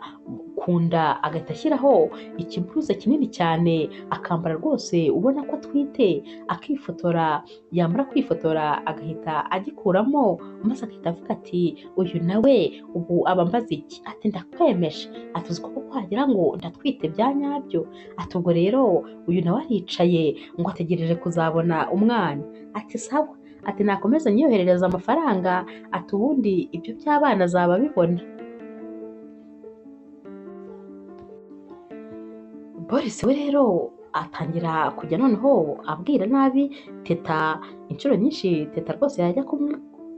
ku nda, agahita ashyiraho ikiburuze kinini cyane, akambara rwose ubona ko atwite, akifotora, yamara kwifotora agahita agikuramo, maze agahita avuga ati uyu nawe ubu aba mbaze iki? Ati ndakwemesha, ati uzi ko wagira ngo ndatwite bya nyabyo. Ati ubwo rero uyu nawe aricaye ngo ategereje kuzabona umwana. Ati sawa, ati nakomeza nyiyoherereza amafaranga, ati ubundi ibyo by'abana azaba abibona. Boris we rero atangira kujya noneho abwira nabi Teta inshuro nyinshi. Teta rwose yajya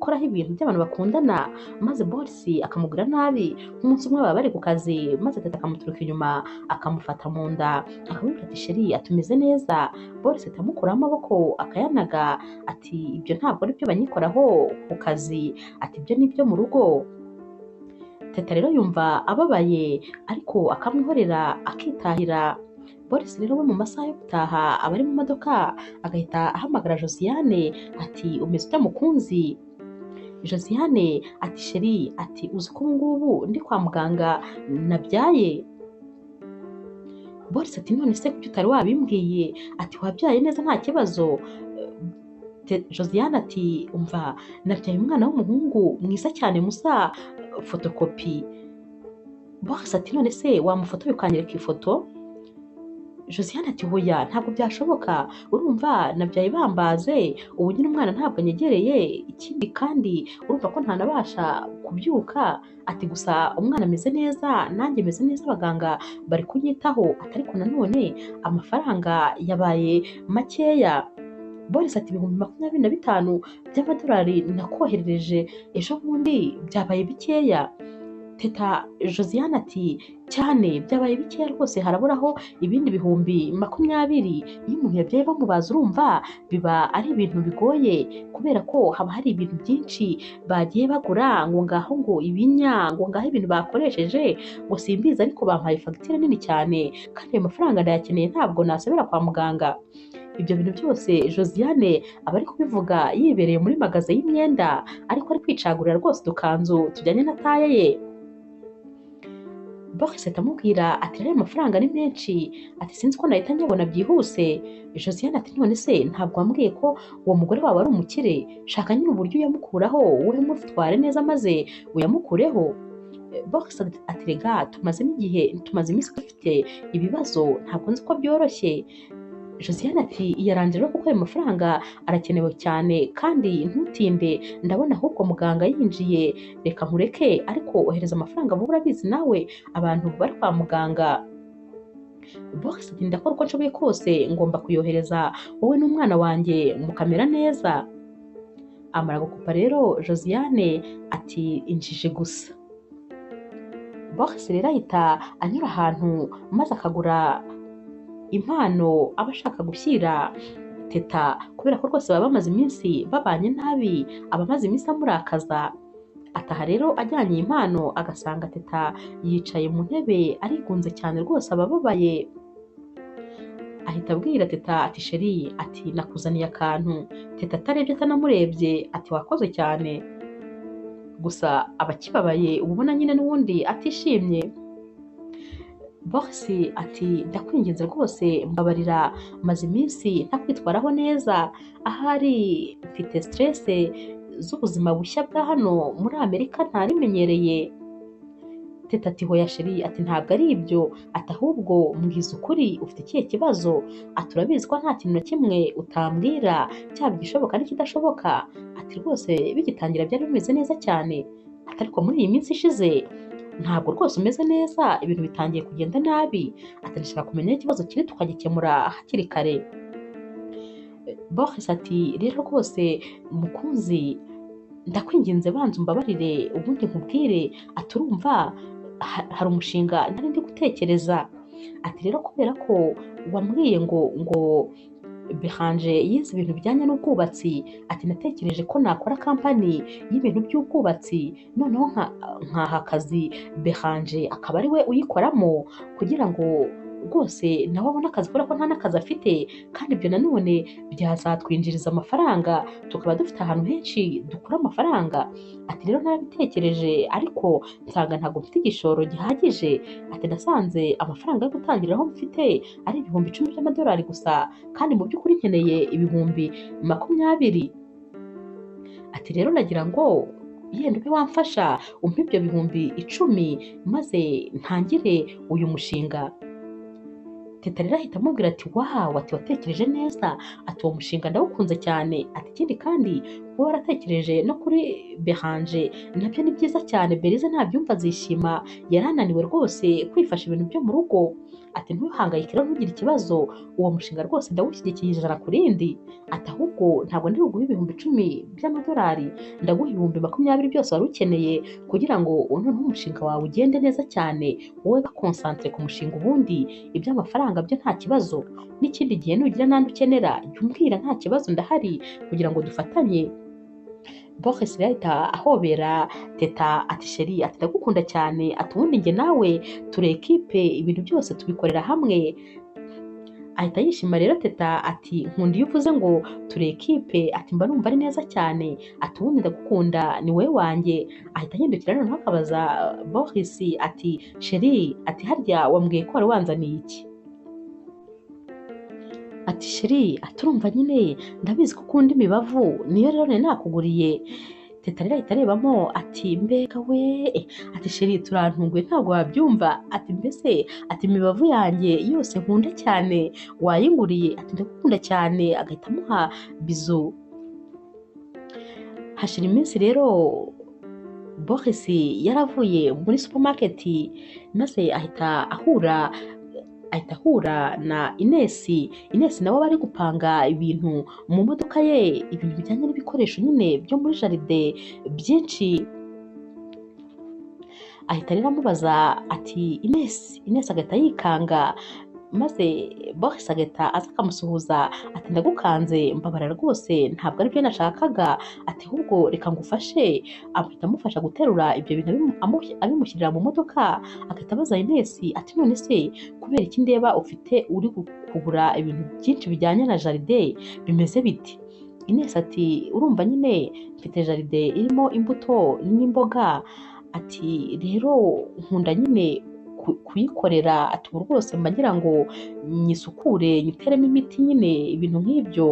gukoraho ibintu by'abantu bakundana maze boss akamugura nabi. Nk'umunsi umwe baba bari ku kazi maze teta akamuturuka inyuma akamufata mu nda akamubwira ati sheri atumeze neza. Boss atamukuraho amaboko akayanaga ati ibyo ntabwo ari byo banyikoraho ku kazi, ati ibyo ni byo mu rugo. Teta rero yumva ababaye ariko akamwihorera akitahira. Boris rero we mu masaha yo gutaha aba ari mu modoka agahita ahamagara Josiane ati umeze ute mukunzi? Josiane ati sheri ati uzi ko ubu ngubu ndi kwa muganga nabyaye. Boris ati none se kuki utari wabimbwiye? Ati wabyaye neza nta kibazo. Josiane ati umva nabyaye umwana w'umuhungu mwiza cyane musa fotokopi. Boris ati none se wamufotoye ukanyereka ifoto? Josiane ati hoya ntabwo byashoboka, urumva nabyaye bambaze, ubu nyine umwana ntabwo anyegereye, ikindi kandi urumva ko ntanabasha kubyuka. Ati gusa umwana ameze neza nanjye meze neza abaganga bari kunyitaho, ati ariko nanone amafaranga yabaye makeya. Boris ati ibihumbi 25 by'amadolari nakoherereje ejo bundi byabaye bikeya. Teta Josiane ati cyane byabaye bikeya rwose, haraburaho ibindi bihumbi 20. Iyo umuntu yabyaye bamubaza urumva biba ari ibintu bigoye kubera ko haba hari ibintu byinshi bagiye bagura, ngo ngaho ngo ibinya, ngo ngaho ibintu bakoresheje, ngo simbizi ariko bampaye fagitire nini cyane kandi ayo mafaranga ndayakeneye ntabwo nasubira kwa muganga. Ibyo bintu byose Josiane aba ari kubivuga yibereye muri magaze y'imyenda ariko ari kwicagurira rwose udukanzu tujyanye na taye ye. Boris atamubwira ati rero amafaranga ni menshi, ati sinzi ko nahita nyabona byihuse. Josiane ati none se ntabwo wambwiye ko uwo mugore wawe ari umukire? Shaka nyine uburyo uyamukuraho wowe mutware neza maze uyamukureho. Boris ati rega tumaze iminsi dufite ibibazo ntabwo nzi ko byoroshye. Josiane ati iyarangije rero kuko ayo mafaranga arakenewe cyane kandi ntutinde, ndabona ahubwo muganga yinjiye, reka nkureke ariko ohereza amafaranga vuba, urabizi nawe abantu bari kwa muganga. Boris ati ndakora uko nshoboye kose ngomba kuyohereza wowe n'umwana wanjye mukamera neza. Amara gukupa rero Josiane ati injije gusa. Boris rero ahita anyura ahantu maze akagura impano aba ashaka gushyira teta kubera ko rwose baba bamaze iminsi babanye nabi, aba amaze iminsi amurakaza. Ataha rero ajyanye impano agasanga teta yicaye mu ntebe arigunze cyane rwose abababaye. Ahita abwira teta ati sheri ati nakuzaniye akantu. Teta atarebye atanamurebye ati wakoze cyane, gusa abakibabaye ubona nyine n'ubundi atishimye. Boris ati ndakwinginze rwose mbabarira, maze iminsi ntakwitwaraho neza, ahari mfite stress z'ubuzima bushya bwa hano muri Amerika ntarimenyereye. Teta ati hoya sheri ati ntabwo ari ibyo, ati ahubwo mbwiza ukuri ufite ikihe kibazo? Ati urabizi ko nta kintu na kimwe utambwira cyaba igishoboka n'ikidashoboka. Ati rwose bigitangira byari bimeze neza cyane, ati ariko muri iyi minsi ishize ntabwo rwose umeze neza, ibintu bitangiye kugenda nabi. Ati ndashaka kumenya ikibazo kiri tukagikemura hakiri kare. Boris ati rero rwose mukunzi ndakwinginze banza umbabarire ubundi nkubwire. Ati urumva hari umushinga nari ndi gutekereza. Ati rero kubera ko wambwiye ngo Behanje yize ibintu bijyanye n'ubwubatsi, ati natekereje ko nakora kampani y'ibintu by'ubwubatsi, noneho nkaha akazi Behanje akaba ari we uyikoramo kugira ngo rwose nawe abone akazi kubera ko nta n'akazi afite, kandi ibyo nanone byazatwinjiriza amafaranga tukaba dufite ahantu henshi dukura amafaranga. Ati rero narabitekereje ariko nsanga ntabwo mfite igishoro gihagije. Ati nasanze amafaranga yo gutangiriraho mfite ari ibihumbi 10 by'amadolari gusa kandi mu by'ukuri nkeneye ibihumbi 20. Ati rero nagira ngo yenda ube wamfasha umpe ibyo bihumbi 10 maze ntangire uyu mushinga. Teta rero ahita amubwira ati wawu, ati watekereje neza, ati uwo mushinga ndawukunze cyane, ati ikindi kandi kuba waratekereje no kuri Beranje nabyo ni byiza cyane. Berize nabyumva azishima, yari ananiwe rwose kwifasha ibintu byo mu rugo. Ati ntuhangayike rero ntugire ikibazo, uwo mushinga rwose ndawushyigikiye ijana ku rindi. Ati ahubwo ntabwo ndi buguhe ibihumbi 10 by'amadolari, ndaguha ibihumbi 20 byose wari ukeneye kugira ngo noneho umushinga wawe ugende neza cyane, wowe bakonsantere ku mushinga, ubundi iby'amafaranga byo nta kibazo. N'ikindi gihe nugira n'andi ukenera jya umbwira, nta kibazo ndahari kugira ngo dufatanye. Boris ahita ahobera Teta ati sheri, ati ndagukunda cyane, ati ubundi njye nawe turi ekipe, ibintu byose tubikorera hamwe. Ahita yishima rero Teta ati nkunda iyo uvuze ngo turi ekipe, ati mba numva ari neza cyane, ati ubundi ndagukunda ni wowe wanjye. Ahita ahindukira noneho akabaza Boris ati sheri, ati harya wambwiye ko wari wanzaniye iki? Ati sheri, ati urumva nyine ndabizi ko ukunda imibavu, niyo rero nari nakuguriye. Teta rero ahita arebamo ati mbega we, ati sheri turantunguye ntabwo wabyumva, ati mbese ati imibavu yanjye yose nkunda cyane wayinguriye, ati ndagukunda cyane. Agahita amuha bizu. Hashira iminsi rero Boris yaravuye muri supermarket maze ahita ahura na Inesi. Inesi nawe bari gupanga ibintu mu modoka ye, ibintu bijyanye n'ibikoresho nyine byo muri jaride byinshi. Ahita rero amubaza ati Inesi, Inesi agahita yikanga, maze Boris agahita aza akamusuhuza ati ndagukanze, mbabarira rwose ntabwo ari byo nashakaga, ati ahubwo reka ngufashe. Ahita amufasha guterura ibyo bintu abimushyirira mu modoka. Agahita abaza Inesi ati none se kubera iki ndeba ufite uri kugura ibintu byinshi bijyanye na jaride, bimeze biti? Inesi ati urumva nyine mfite jaride irimo imbuto n'imboga, ati rero nkunda nyine kuyikorera, ati ubu rwose mba ngira ngo nyisukure nyiteremo imiti nyine ibintu nk'ibyo.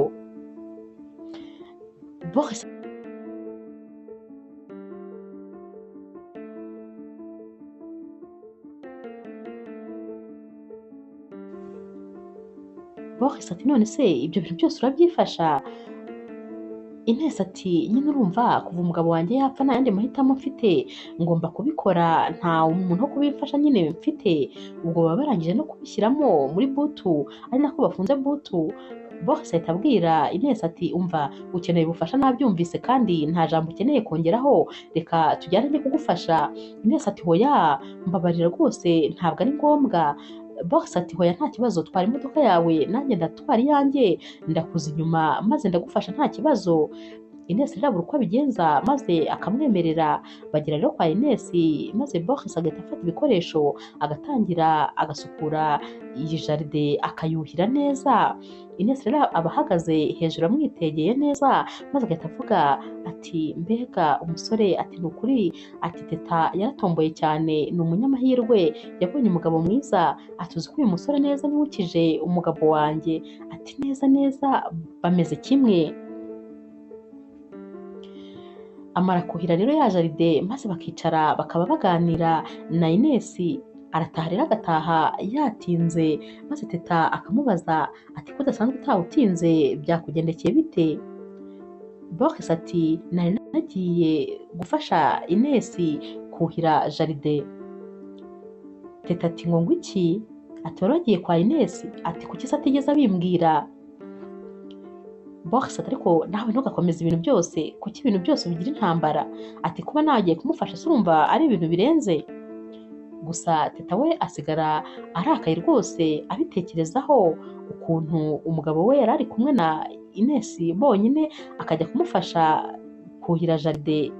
Boris ati none se ibyo bintu byose urabyifasha? Inesi ati nyine urumva kuva umugabo wanjye yapfa nta yandi mahitamo mfite, ngomba kubikora, nta muntu wo kubifasha nyine mfite. Ubwo baba barangije no kubishyiramo muri butu, ari nako bafunze butu. Boris ahita abwira Inesi ati umva ukeneye ubufasha nabyumvise kandi nta jambo ukeneye kongeraho, reka tujyane njye kugufasha. Inesi ati hoya mbabarira rwose ntabwo ari ngombwa. Boris ati hoya nta kibazo, twara imodoka yawe nanjye ndatwara iyanjye, ndakuza inyuma maze ndagufasha nta kibazo. Inesi rero abura uko abigenza maze akamwemerera. Bagera rero kwa Inesi maze Boris agahita afata ibikoresho agatangira agasukura iyi jaride akayuhira neza. Inesi rero aba ahagaze hejuru amwitegeye neza maze agahita avuga ati mbega umusore, ati ni ukuri, ati Teta yaratomboye cyane, ni umunyamahirwe, yabonye umugabo mwiza, ati uzi ko uyu musore neza niwe ukije umugabo wanjye, ati neza neza bameze kimwe. Amara kuhira rero ya jaride maze bakicara bakaba baganira na Inesi. Arataha rero agataha yatinze maze Teta akamubaza ati ko udasanzwe utaha utinze byakugendekeye bite? Boris ati nari nagiye gufasha Inesi kuhira jaride. Teta ati ngo iki? Ati wari wagiye kwa Inesi? Ati kuki se atigeze abimbwira? Boris ati ariko nawe ntugakomeze ibintu byose, kuki ibintu byose bigira intambara? Ati kuba nagiye kumufasha se urumva ari ibintu birenze? Gusa Teta we asigara arakaye rwose abitekerezaho ukuntu umugabo we yari ari kumwe na Inesi bonyine akajya kumufasha kuhira jaride.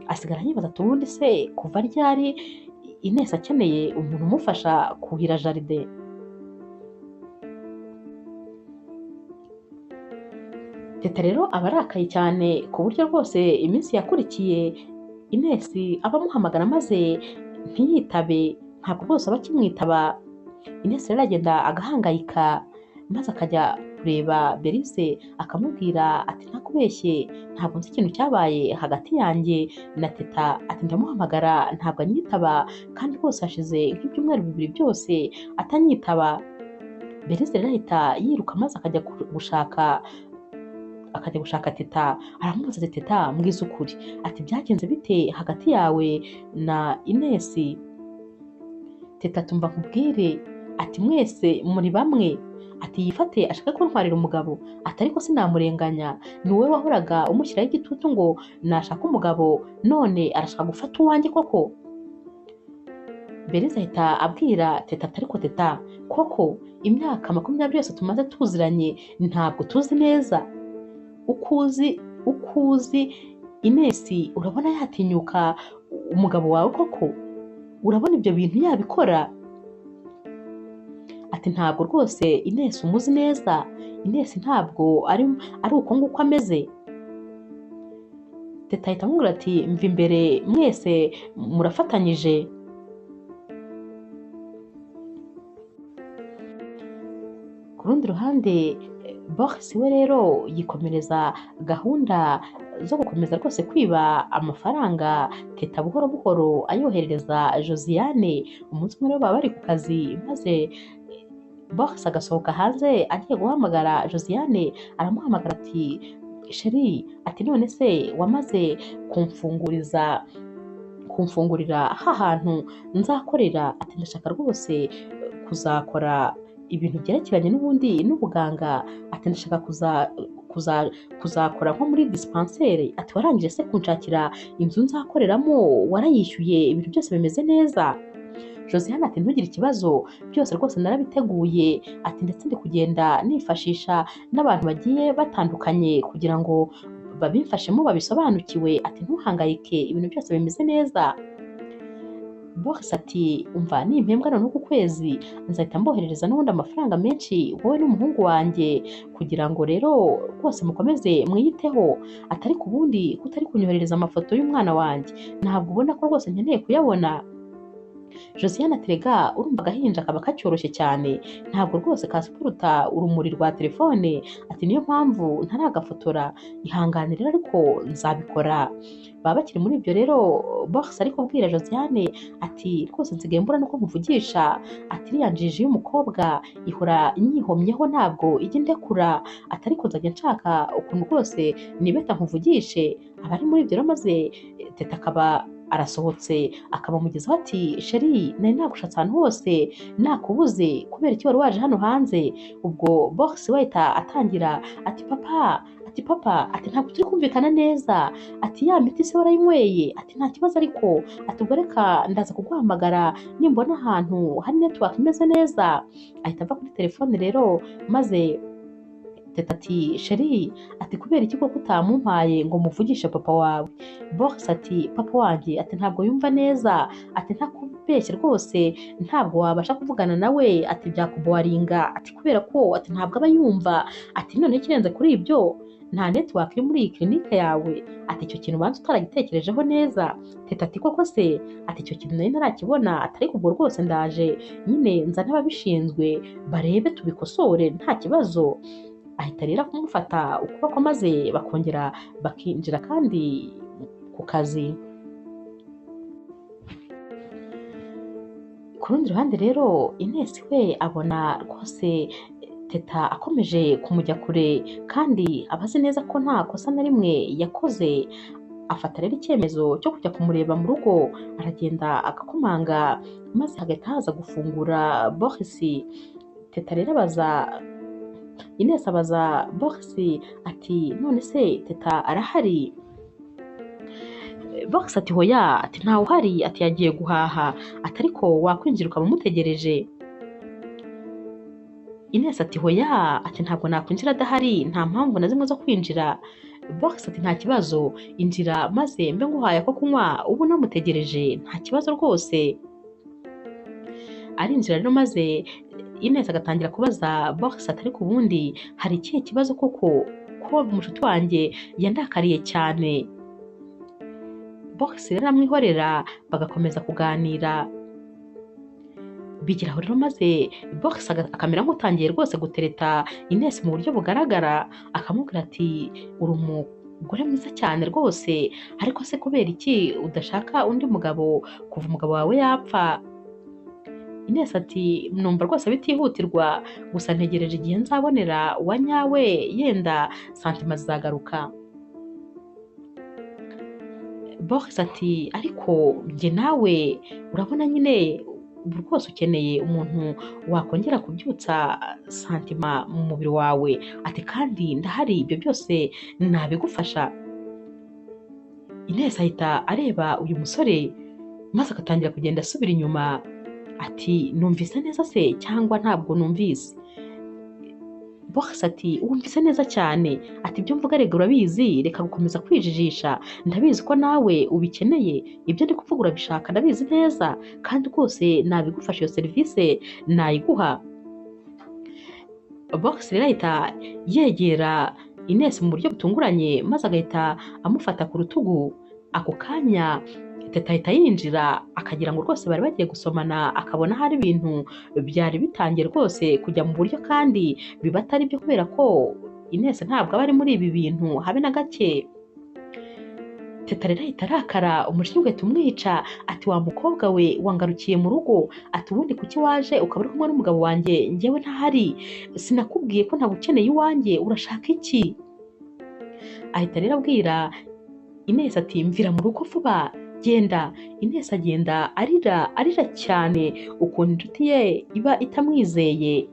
Asigara yibaza ati ubundi se kuva ryari Inesi akeneye umuntu umufasha kuhira jaride? Teta rero aba arakaye cyane ku buryo rwose iminsi yakurikiye Inesi aba amuhamagara maze ntiyitabe, ntabwo rwose aba akimwitaba. Inesi rero agenda agahangayika maze akajya kureba Berize akamubwira ati ntakubeshye ntabwo nzi ikintu cyabaye hagati yanjye na Teta, ati ndamuhamagara ntabwo anyitaba kandi rwose hashize nk'ibyumweru 2 byose atanyitaba. Berize rero ahita yiruka maze akajya gushaka akajya gushaka Teta, aramubaza ati Teta mbwiza ukuri, ati byagenze bite hagati yawe na Ines? Teta tumva nkubwire, ati mwese muri bamwe, ati yifate ashaka kuntwarira umugabo, ati ariko sinamurenganya, ni wowe wahoraga umushyiraho igitutu ngo nashaka umugabo, none arashaka gufata uwanjye koko? Beriza ahita abwira Teta ati ariko Teta, koko imyaka 20 yose tumaze tuziranye ntabwo tuzi neza? Uko uzi Ines urabona yatinyuka umugabo wawe koko? Urabona ibyo bintu yabikora? Ati ntabwo rwose Ines umuzi neza, Ines ntabwo ari uko nguko ameze. Teta ahita amubwira ati mva imbere mwese murafatanyije. Ku rundi ruhande Boris we rero yikomereza gahunda zo gukomeza rwose kwiba amafaranga Teta buhoro buhoro ayoherereza Josiane. Umunsi umwe rero baba bari ku kazi, maze Boris agasohoka hanze agiye guhamagara Josiane, aramuhamagara ati sheri, ati none se wamaze kumfungurira ha hantu nzakorera? Ati ndashaka rwose kuzakora ibintu byerekeranye n'ubundi n'ubuganga, ati ndashaka kuzakora nko muri dispensaire. Ati warangije se kunshakira inzu nzakoreramo? Warayishyuye? Ibintu byose bimeze neza? Josiane ati ntugire ikibazo, byose rwose narabiteguye, ati ndetse ndi kugenda nifashisha n'abantu bagiye batandukanye kugira ngo babimfashemo babisobanukiwe, ati ntuhangayike, ibintu byose bimeze neza. Boris ati umva nimpembwa none uku kwezi nzahita mboherereza n'ubundi amafaranga menshi wowe n'umuhungu wanjye, kugira ngo rero rwose mukomeze mwiyiteho. Ati ariko ubundi kutari kunyoherereza amafoto y'umwana wanjye, ntabwo ubona ko rwose nkeneye kuyabona? Josiane ati rega urumva agahinja kaba kacyoroshye cyane, ntabwo rwose kasipuruta urumuri rwa telefone, ati niyo mpamvu ntaragafotora, ihangane rero ariko nzabikora. Baba bakiri muri ibyo rero Boris ari kubwira Josiane ati rwose nsigaye mbura nuko nkuvugisha, ati iriya njiji y'umukobwa ihora inyihomyeho ntabwo ijya indekura, ati ariko nzajya nshaka ukuntu rwose nibeta nkuvugishe. Abari muri ibyo rero maze Teta akaba arasohotse akabamugezaho ati sheri, nari nagushatse ahantu hose nakubuze, kubera iki wari waje hano hanze? Ubwo Boris wahita atangira ati papa, ati ntabwo turi kumvikana neza, ati ya miti se warayinyweye? Ati nta kibazo ariko, ati ubwo reka ndaza kuguhamagara nimbona ahantu hari network imeze neza. Ahita ava kuri telefone rero, maze Teta ati sheri, ati kubera iki koko utamumpaye ngo muvugishe papa wawe? Boris ati papa wanjye, ati ntabwo yumva neza, ati ntakubeshye rwose ntabwo wabasha kuvugana nawe, ati byakuboringa, ati kubera ko ati ntabwo aba yumva, ati none kirenze kuri ibyo nta network iri muri iyi clinique yawe, ati icyo kintu ubanza utaragitekerejeho neza. Teta ati koko se, ati icyo kintu nari narakibona, ati ariko ubwo rwose ndaje nyine nza n'ababishinzwe barebe tubikosore nta kibazo. Ahita rero kumufata ukuboko maze bakongera bakinjira kandi ku kazi. Ku rundi ruhande rero Ines we abona rwose Teta akomeje kumujya kure kandi abazi neza ko nta kosa na rimwe yakoze. Afata rero icyemezo cyo kujya kumureba mu rugo, aragenda agakomanga maze hagahita haza gufungura Boris. Teta rero Ines abaza Boris ati none se Teta arahari? Boris ati hoya, ati ntawe uhari, ati yagiye guhaha, ati ariko wakwinjira ukaba umutegereje? Ines ati hoya, ati ntabwo nakwinjira adahari, nta mpamvu na zimwe zo kwinjira. Boris ati nta kibazo, injira maze mbe nguhaye ko kunywa ubu namutegereje, nta kibazo rwose. Arinjira rero maze Ines agatangira kubaza Boris ati ariko ubundi hari ikihe kibazo koko ko umushuti wanjye yandakariye cyane? Boris rero amwihorera bagakomeza kuganira. Bigeraho rero maze Boris akamera nk'utangiye rwose gutereta Ines mu buryo bugaragara, akamubwira ati uri umugore mwiza cyane rwose, ariko se kubera iki udashaka undi mugabo kuva umugabo wawe yapfa? Ines ati numva rwose bitihutirwa, gusa ntegereje igihe nzabonera uwa nyawe, yenda santima zizagaruka. Boris ati ariko njye nawe urabona nyine ubu rwose ukeneye umuntu wakongera kubyutsa santima mu mubiri wawe. Ati kandi ndahari, ibyo byose nabigufasha. Ines ahita areba uyu musore maze agatangira kugenda asubira inyuma. Ati numvise neza se cyangwa ntabwo numvise? Boris ati wumvise neza cyane. Ati ibyo mvuga rega urabizi, reka gukomeza kwijijisha, ndabizi ko nawe ubikeneye, ibyo ndi kuvuga urabishaka ndabizi neza, kandi rwose nabigufasha, iyo serivisi nayiguha. Boris rero ahita yegera Ines mu buryo butunguranye maze agahita amufata ku rutugu. Ako kanya Teta ahita yinjira akagira ngo rwose bari bagiye gusomana, akabona hari ibintu byari bitangiye rwose kujya mu buryo kandi biba atari byo, kubera ko Ines ntabwo aba ari muri ibi bintu habe na gake. Teta rero ahita arakara, umujinya ugahita umwica. Ati wa mukobwa we wangarukiye mu rugo, ati ubundi kuki waje ukaba uri kumwe n'umugabo wanjye njyewe ntahari? Sinakubwiye ko ntagukeneye iwanjye, urashaka iki? Ahita rero abwira Ines ati mvira mu rugo vuba, genda. Ines agenda arira cyane ukuntu inshuti ye iba itamwizeye.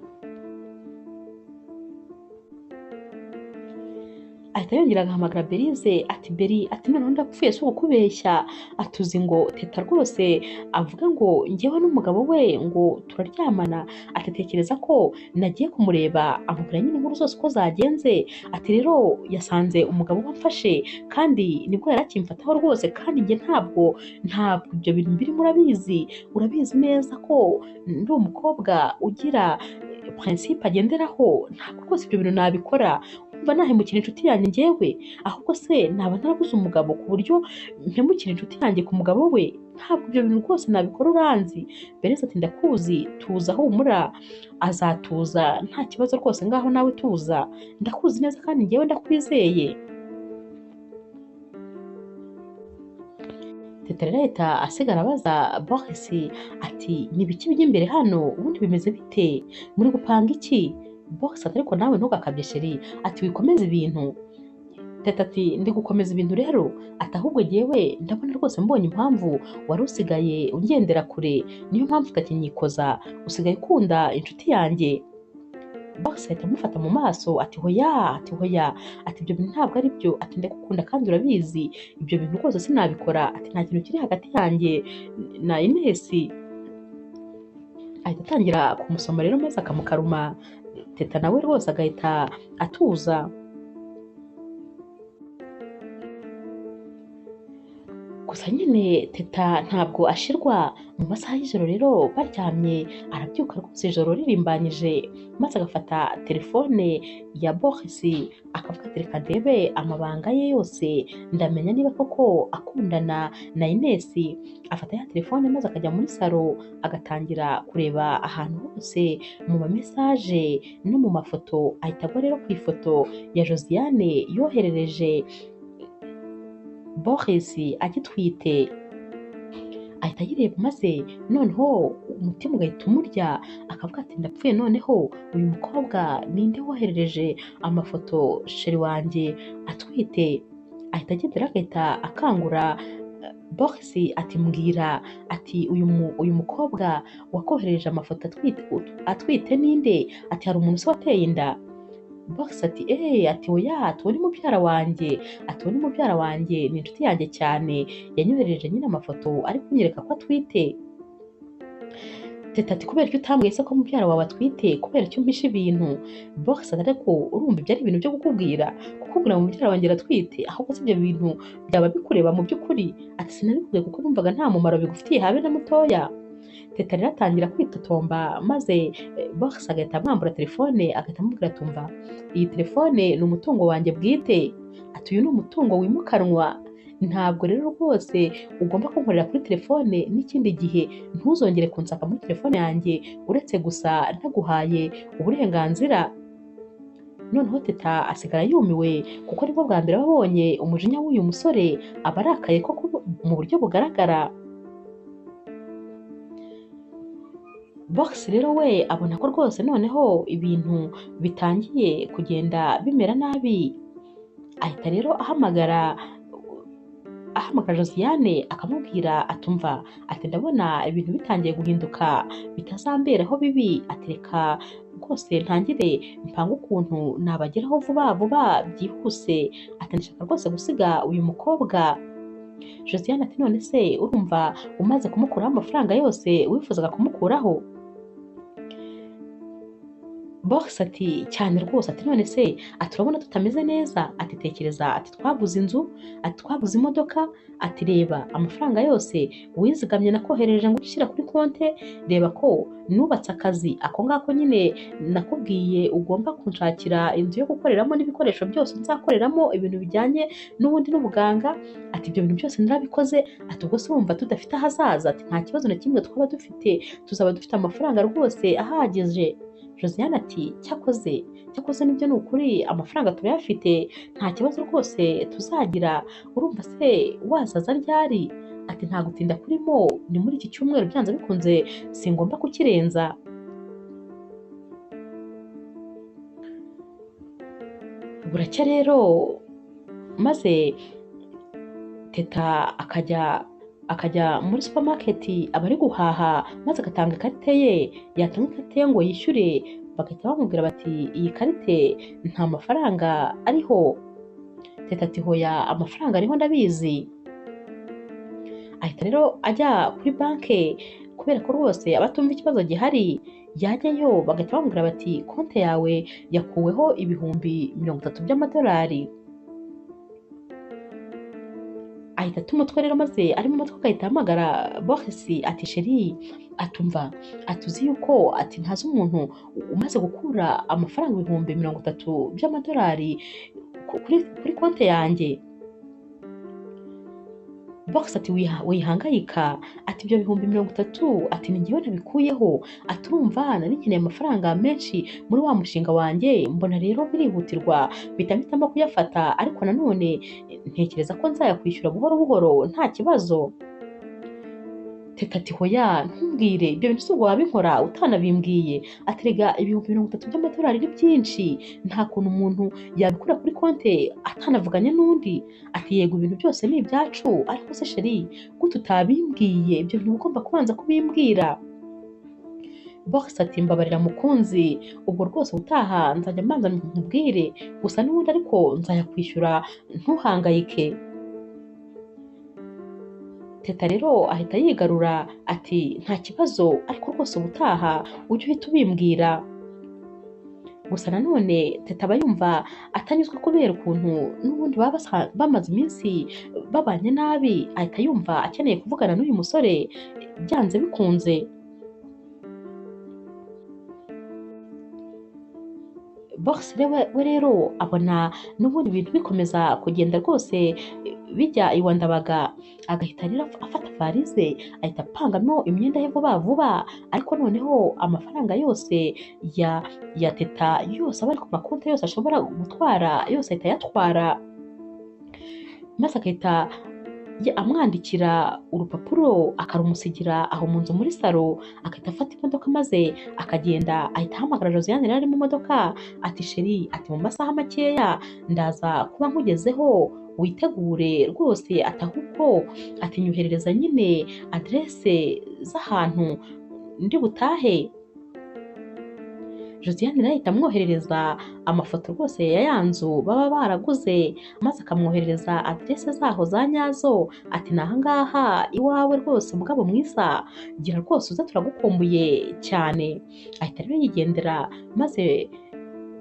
Ahita yongera agahamagara Berize. Ati Beri, ati noneho ndapfuye si ukubeshya, atuzi ngo Teta rwose avuga ngo njyewe n'umugabo we ngo turaryamana. Atatekereza ko nagiye kumureba, amubwira nyine inkuru zose uko zagenze. Ati rero yasanze umugabo we amfashe kandi nibwo yari akimfataho rwose, kandi njye ntabwo ibyo bintu birimo urabizi neza ko ndi umukobwa ugira principe agenderaho, ntabwo rwose ibyo bintu nabikora. Umva nahemukira inshuti yanjye njyewe? Ahubwo se naba narabuze umugabo ku buryo mpemukira inshuti yanjye ku mugabo we? Ntabwo ibyo bintu rwose nabikora, uranzi. Berize ati ndakuzi, tuza humura, azatuza nta kibazo rwose, ngaho nawe tuza, ndakuzi neza kandi njyewe ndakwizeye. Teta rero ahita asigara abaza Boris ati ni ibiki bijya imbere hano, ubundi bimeze bite, muri gupanga iki? Boris ati ariko nawe ntugakabye sheri, ati wikomeze ibintu. Teta ati ndi gukomeza ibintu rero? Ati ahubwo jyewe ndabona rwose mbonye impamvu wari usigaye ungendera kure, niyo mpamvu utakinyikoza, usigaye ukunda inshuti yanjye. Boris ahita amufata mu maso. Ati hoya, ati ibyo bintu ntabwo ari byo, ati ndagukunda kandi urabizi, ibyo bintu rwose sinabikora. Ati nta kintu kiri hagati yanjye na Ines. Ahita atangira kumusoma rero maze akamukaruma. Teta nawe rwose agahita atuza. Gusa nyine Teta ntabwo ashirwa. Mu masaha y'ijoro rero baryamye, arabyuka rwose ijoro ririmbanyije maze agafata telefone ya Boris akavuga ati reka ndebe amabanga ye yose, ndamenya niba koko akundana na Ines. Afata ya telefone maze akajya muri salo agatangira kureba ahantu hose mu mamesaje no mu mafoto. Ahita agwa rero ku ifoto ya Josiane yoherereje Boris agitwite. Ahita ayireba maze noneho umutima ugahita umurya, akavuga ati ndapfuye, noneho uyu mukobwa ninde woherereje amafoto sheri wanjye atwite? Ahita agendera agahita akangura Boris ati mbwira, ati uyu mukobwa wakoherereje amafoto atwite ninde? Ati hari umuntu se wateye inda? Boris ati ati oya, ati uwo ni mubyara wanjye, ati uwo ni mubyara wanjye, ni inshuti yanjye cyane, yanyoherereje nyine amafoto ari kunyereka ko atwite. Teta ati kubera icyo utambwiye se ko mubyara wawe atwite, kubera icyo umpisha ibintu? Boris ati ariko urumva ibyo ari ibintu byo kukubwira ngo mubyara wanjye aratwite? Ahubwo si ibyo bintu byaba bikureba mu by'ukuri? Ati sinabikubwiye kuko numvaga nta mumaro bigufitiye habe na mutoya. Teta rero atangira kwitotomba maze Boris agahita amwambura telefone agahita amubwira tumva, iyi telefone ni umutungo wanjye bwite, ati uyu ni umutungo wimukanwa, ntabwo rero rwose ugomba kunkorera kuri telefone n'ikindi gihe, ntuzongere kunsaka muri telefone yanjye uretse gusa ntaguhaye uburenganzira. Noneho Teta asigara yumiwe kuko nibwo bwa mbere babonye umujinya w'uyu musore, aba arakaye koko mu buryo bugaragara. Box rero we abona ko rwose noneho ibintu bitangiye kugenda bimera nabi, ahita rero ahamagara Josiane akamubwira atumva ati ndabona ibintu bitangiye guhinduka bitazamberaho bibi, ati reka rwose ntangire mpange ukuntu nabageraho vuba vuba byihuse, ati ndashaka rwose gusiga uyu mukobwa. Josiane ati none se urumva umaze kumukuraho amafaranga yose wifuzaga kumukuraho? Box ati cyane rwose, ati none se ati urabona tutameze neza, ati tekereza, ati twaguze inzu, ati twaguze imodoka, ati reba amafaranga yose wizigamye nakoherereje ngo ushyira kuri konte, reba ko nubatse akazi ako ngako nyine nakubwiye ugomba kunshakira inzu yo gukoreramo n'ibikoresho byose nzakoreramo ibintu bijyanye n'ubundi n'ubuganga, ati ibyo bintu byose narabikoze, ati ubwo se wumva tudafite ahazaza, ati nta kibazo na kimwe twaba dufite, tuzaba dufite amafaranga rwose ahagije. Josiane ati cyakoze nibyo ni ukuri amafaranga turayafite, nta kibazo rwose tuzagira, urumva se wazaza ryari? Ati nta gutinda kurimo, ni muri iki cyumweru byanze bikunze singomba kukirenza. Buracya rero maze Teta akajya muri supermarket aba ari guhaha, maze agatanga ikarita ye, yatanga ikarita ye ngo yishyure, bagahita bamubwira bati iyi karite nta mafaranga ariho. Teta ati hoya amafaranga ariho ndabizi. Ahita rero ajya kuri banki kubera ko rwose aba atumva ikibazo gihari, yajyayo bagahita bamubwira bati konti yawe yakuweho ibihumbi 30 by'amadolari. Ahita ata umutwe rero, maze ari mu mutwe agahita ahamagara Boris ati sheri, atumva atuzi yuko ati ntazi umuntu umaze gukura amafaranga ibihumbi 30 by'amadolari kuri konti yanjye. Box ati wihangayika, ati ibyo bihumbi 30 ati ni njyewe nabikuyeho, ati urumva nari nkeneye amafaranga menshi muri wa mushinga wanjye, mbona rero birihutirwa mpitamo kuyafata, ariko nanone ntekereza ko nzayakwishyura buhoro buhoro nta kibazo. Teta ati hoya ntumbwire ibyo bintu, si ubwo wabinkora utanabimbwiye, ati rega ibihumbi 30 by'amadolari ni byinshi, nta kuntu umuntu yabikura kuri konti atanavuganye n'undi, ati yego ibintu byose ni ibyacu, ariko se sheri gute utabimbwiye, ibyo bintu ugomba kubanza kubimbwira. Box ati mbabarira mukunzi, ubwo rwose utaha nzajya mbanza nkubwire, gusa n'ubundi ariko nzayakwishyura ntuhangayike. Teta rero ahita yigarura ati nta kibazo, ariko rwose ubutaha ujye uhita ubimbwira. Gusa nanone Teta aba yumva atanyuzwe kubera ukuntu n'ubundi baba bamaze iminsi babanye nabi, ahita yumva akeneye kuvugana n'uyu musore byanze bikunze. Box we rero abona n'ubundi ibintu bikomeza kugenda rwose bijya iwa Ndabaga, agahita rero afata varize ahita apangamo imyenda ye vuba vuba, ariko noneho amafaranga yose ya Teta yose aba ari ku makonti yose ashobora gutwara yose ahita ayatwara, maze agahita amwandikira urupapuro akarumusigira aho mu nzu muri salo, agahita afata imodoka maze akagenda, ahita ahamagara Josiane yari ari mu modoka ati sheri, ati mu masaha makeya ndaza kuba nkugezeho, witegure rwose, ati ahubwo ati nyoherereza nyine adresse z'ahantu ndi butahe. Josiane rero ahita amwoherereza amafoto rwose ya ya nzu baba baraguze, maze akamwoherereza adresse zaho za nyazo, ati ni ahangaha iwawe rwose mugabo mwiza, gira rwose uze turagukumbuye cyane. Ahita rero yigendera, maze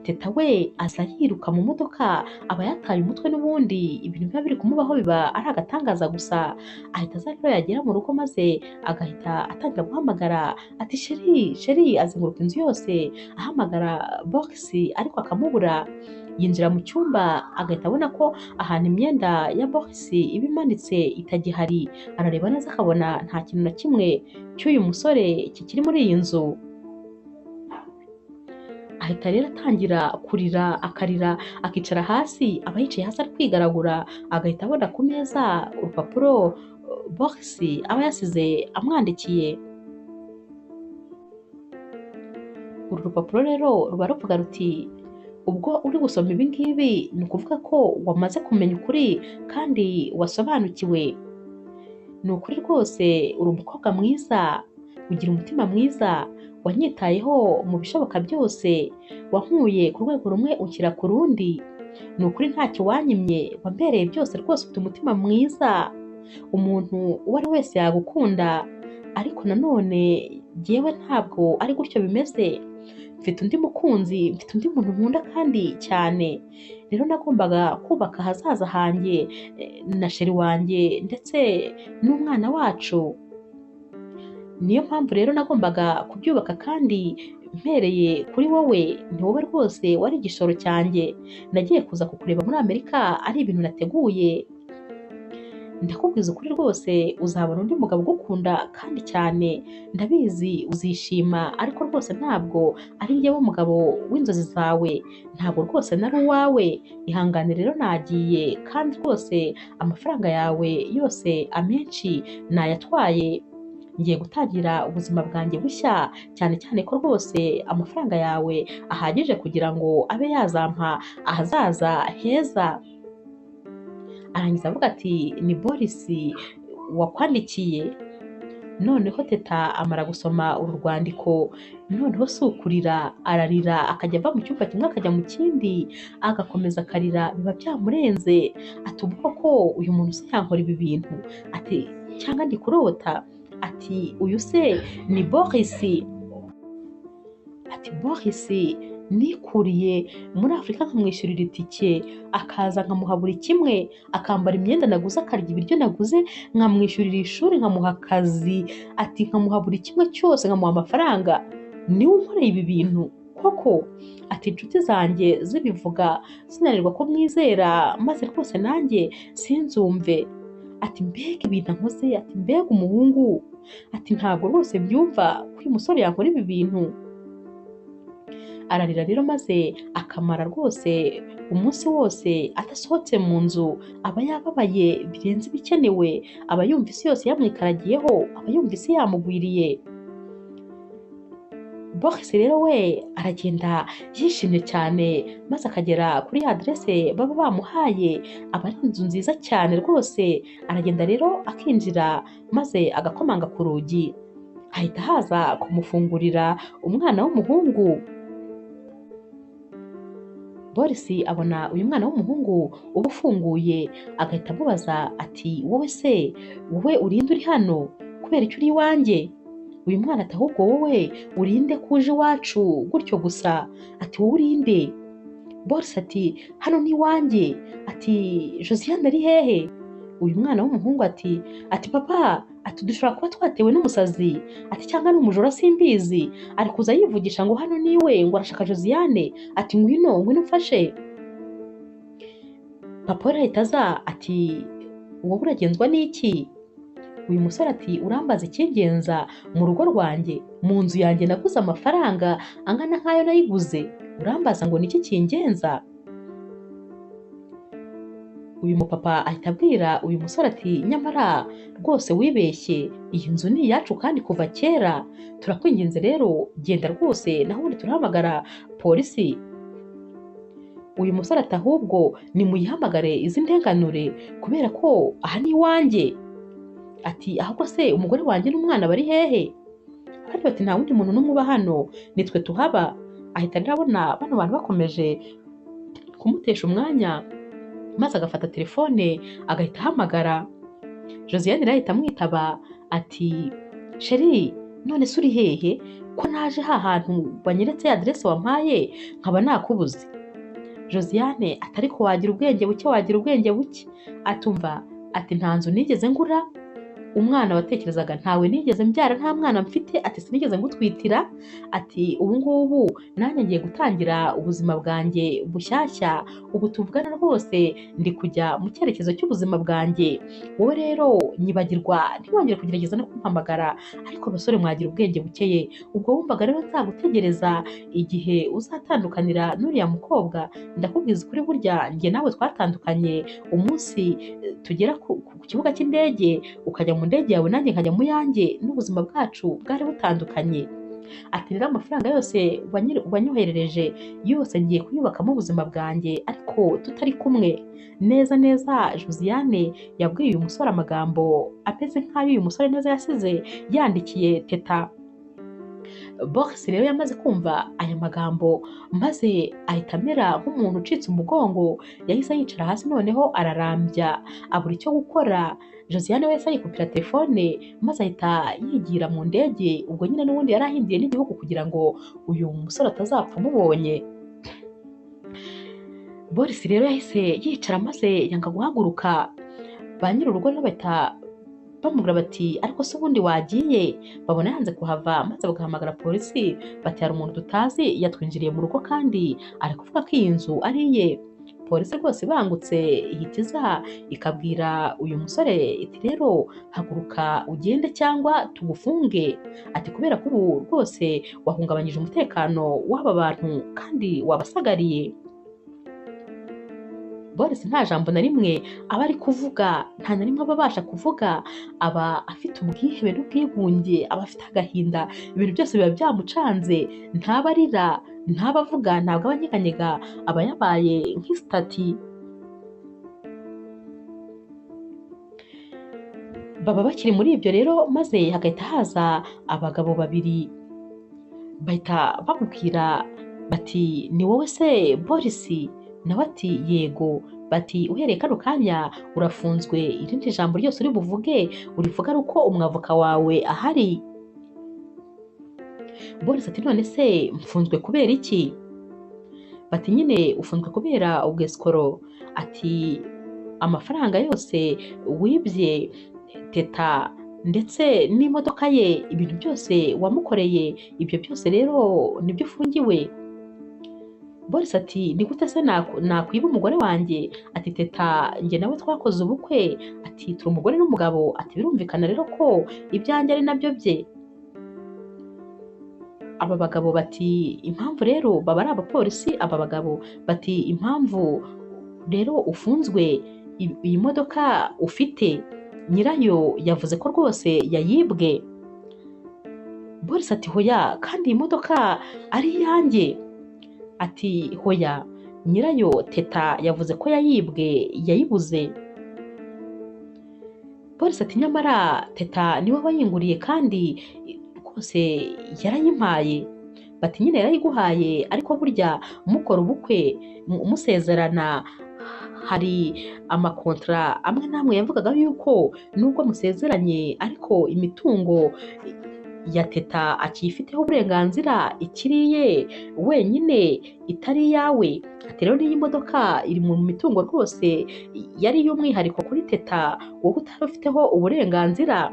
Teta we aza yiruka mu modoka, aba yataye umutwe n'ubundi ibintu biba biri kumubaho biba ari agatangaza gusa. Ahita aza rero yagera mu rugo, maze agahita atangira guhamagara ati sheri, azenguruka inzu yose ahamagara Box ariko akamubura. Yinjira mu cyumba agahita abona ko ahantu imyenda ya Box iba imanitse itagihari, arareba neza akabona nta kintu na kimwe cy'uyu musore kikiri muri iyi nzu. Ahita rero atangira kurira, akarira akicara hasi, aba yicaye hasi ari kwigaragura, agahita abona ku meza urupapuro Box aba yasize amwandikiye. Uru rupapuro rero ruba ruvuga ruti ubwo uri gusoma ibi ngibi ni ukuvuga ko wamaze kumenya ukuri kandi wasobanukiwe. Ni ukuri rwose uri umukobwa mwiza, ugira umutima mwiza, wanyitayeho mu bishoboka byose, wankuye ku rwego rumwe unshyira ku rundi. Ni ukuri ntacyo wanyimye, wambereye byose rwose, ufite umutima mwiza, umuntu uwo ari wese yagukunda. Ariko nanone jyewe ntabwo ari gutyo bimeze, mfite undi mukunzi, mfite undi muntu nkunda kandi cyane. Rero nagombaga kubaka ahazaza hanjye na sheri wanjye ndetse n'umwana wacu. Niyo mpamvu rero nagombaga kubyubaka kandi mpereye kuri wowe. Ni wowe rwose wari igishoro cyanjye. Nagiye kuza kukureba muri Amerika ari ibintu nateguye. Ndakubwiza ukuri rwose uzabona undi mugabo ugukunda kandi cyane, ndabizi uzishima, ariko rwose ntabwo ari njyewe umugabo w'inzozi zawe, ntabwo rwose nari uwawe. Ihangane rero nagiye, kandi rwose amafaranga yawe yose amenshi nayatwaye. Ngiye gutangira ubuzima bwanjye bushya, cyane cyane ko rwose amafaranga yawe ahagije kugira ngo abe yazampa ahazaza heza. Arangiza avuga ati ni Boris wakwandikiye. Noneho teta amara gusoma uru rwandiko, noneho si ukurira, ararira, akajya ava mu cyumba kimwe akajya mu kindi, agakomeza akarira, biba byamurenze. Ati ubwo ko uyu muntu se yankora ibi bintu? Ati cyangwa ndi kurota? Ati uyu se ni Boris? Ati Boris nikuriye muri Afurika nkamwishyurira itike, akaza nkamuha buri kimwe, akambara imyenda naguze, akarya ibiryo naguze, nkamwishyurira ishuri, nkamuha akazi, ati nkamuha buri kimwe cyose, nkamuha amafaranga. Niwe unkoreye ibi bintu koko? Ati inshuti zanjye zibivuga sinanirwa ko mwizera, maze rwose nanjye sinzumve. Ati mbega ibintu nkoze, ati mbega umuhungu, ati ntabwo rwose byumva ko uyu musore yankora ibi bintu. Ararira rero maze akamara rwose umunsi wose adasohotse mu nzu, aba yababaye birenze ibikenewe, aba yumva isi yose yamwikaragiyeho, aba yumva isi yamugwiriye. Boris rero we aragenda yishimye cyane, maze akagera kuri adresse baba bamuhaye, aba ari inzu nziza cyane rwose. Aragenda rero akinjira, maze agakomanga ku rugi, hahita haza kumufungurira umwana w'umuhungu. Boris abona uyu mwana w'umuhungu uba ufunguye, agahita amubaza ati wowe se, wowe urinde uri hano? Kubera icyo uri iwanjye? Uyu mwana ati ahubwo wowe urinde kuje iwacu gutyo gusa? Ati wowe urinde? Boris ati hano ni iwanjye. Ati Josiane ari hehe? Uyu mwana w'umuhungu ati papa, ati dushobora kuba twatewe n'umusazi, ati cyangwa ni umujura simbizi, ari kuza yivugisha ngo hano niwe, ngo arashaka Josiane, ati ngwino mfashe. Papa we ahita aza ati wowe uragenzwa n'iki? Uyu musore ati urambaza ikingenza mu rugo rwanjye, mu nzu yanjye naguze amafaranga angana nk'ayo nayiguze, urambaza ngo niki kingenza? Uyu mupapa ahita abwira uyu musore ati nyamara rwose wibeshye, iyi nzu ni iyacu kandi kuva kera, turakwinginze rero genda rwose, naho ubundi turahamagara polisi. Uyu musore ati ahubwo nimuyihamagare izi ndenganure, kubera ko aha ni iwanjye. Ati ahubwo se umugore wanjye n'umwana bari hehe? Abandi bati nta wundi muntu n'umwe uba hano, nitwe tuhaba. Ahita arabona bano bantu bakomeje kumutesha umwanya, maze agafata telefone agahita ahamagara. Josiane rero ahita amwitaba ati sheri, none se uri hehe ko naje ha hantu wanyeretse adresse wampaye nkaba nakubuze? Josiane ati ariko wagira ubwenge buke, wagira ubwenge buke. Atumva ati nta nzu nigeze ngura, umwana watekerezaga ntawe nigeze mbyara, nta mwana mfite, ati sinigeze ngutwitira, ati ubu ngubu nanjye ngiye gutangira ubuzima bwanjye bushyashya, ubu tuvugana rwose ndi kujya mu cyerekezo cy'ubuzima bwanjye. Wowe rero nyibagirwa, ntiwongere kugerageza no kumpamagara, ariko basore mwagira ubwenge bukeye. Ubwo wumvaga rero nzagutegereza igihe uzatandukanira n'uriya mukobwa? Ndakubwiza ukuri, burya njye nawe twatandukanye umunsi tugera ku kibuga cy'indege, ukajya mu ndege yawe nanjye nkajya mu yanjye, n'ubuzima bwacu bwari butandukanye. ati rero amafaranga yose wanyoherereje yose ngiye kuyubakamo ubuzima bwanjye ariko tutari kumwe. Neza neza Josiane yabwiye uyu musore amagambo ameze nk'ayo uyu musore neza yasize yandikiye Teta. Boris rero yamaze kumva aya magambo maze ahita amera nk'umuntu ucitse umugongo, yahise yicara hasi noneho ararambya abura icyo gukora. Josiane wese yikupira telefone maze ahita yigira mu ndege, ubwo nyine n'ubundi yari ahindiye n'igihugu kugira ngo uyu musore atazapfa amubonye. Boris rero yahise yicara maze yanga guhaguruka. Ba nyir'urugo rero bahita bamubwira bati ariko se ubundi wagiye? Babona yanze kuhava maze bagahamagara polisi bati hari umuntu tutazi yatwinjiriye mu rugo kandi ari kuvuga ko iyi nzu ari iye. Polisi rwose bangutse ihita iza ikabwira uyu musore iti rero haguruka ugende cyangwa tugufunge, ati kubera ko ubu rwose wahungabanyije umutekano w'aba bantu kandi wabasagariye. Boris nta jambo na rimwe aba ari kuvuga, nta na rimwe aba abasha kuvuga, aba afite ubwihebe n'ubwigunge, aba afite agahinda, ibintu byose biba byamucanze, ntaba arira, ntaba avuga, ntabwo aba anyeganyega, aba yabaye nk'isitati. Baba bakiri muri ibyo rero maze hagahita haza abagabo babiri bahita bamubwira bati ni wowe se Boris? Nawe ati yego. Bati uhereye kano kanya urafunzwe, irindi jambo ryose uri buvuge urivuga ari uko umwavoka wawe ahari. Boris ati none se mfunzwe kubera iki? Bati nyine ufunzwe kubera ubwesikoro. Ati amafaranga yose wibye Teta ndetse n'imodoka ye, ibintu byose wamukoreye, ibyo byose rero nibyo ufungiwe. Boris ati ni gute se nakwiba umugore wanjye? Ati Teta njye nawe twakoze ubukwe, ati turi umugore n'umugabo, ati birumvikana rero ko ibyanjye ari nabyo bye. Aba bagabo bati impamvu rero, baba ari abapolisi aba bagabo, bati impamvu rero ufunzwe, iyi modoka ufite nyirayo yavuze ko rwose yayibwe. Boris ati hoya, kandi iyi modoka ari iyanjye. Ati hoya, nyirayo Teta yavuze ko yayibwe, yayibuze. Boris ati nyamara Teta niwe wayinguriye kandi rwose yarayimpaye. Bati nyine yarayiguhaye ariko burya mukora ubukwe musezerana hari amakontra amwe n'amwe yavugaga yuko nubwo musezeranye ariko imitungo ya Teta akiyifiteho uburenganzira, ikiriye wenyine itari iyawe. Ati rero n'iyi modoka iri mu mitungo rwose yari iy'umwihariko kuri Teta, wowe utari ufiteho uburenganzira.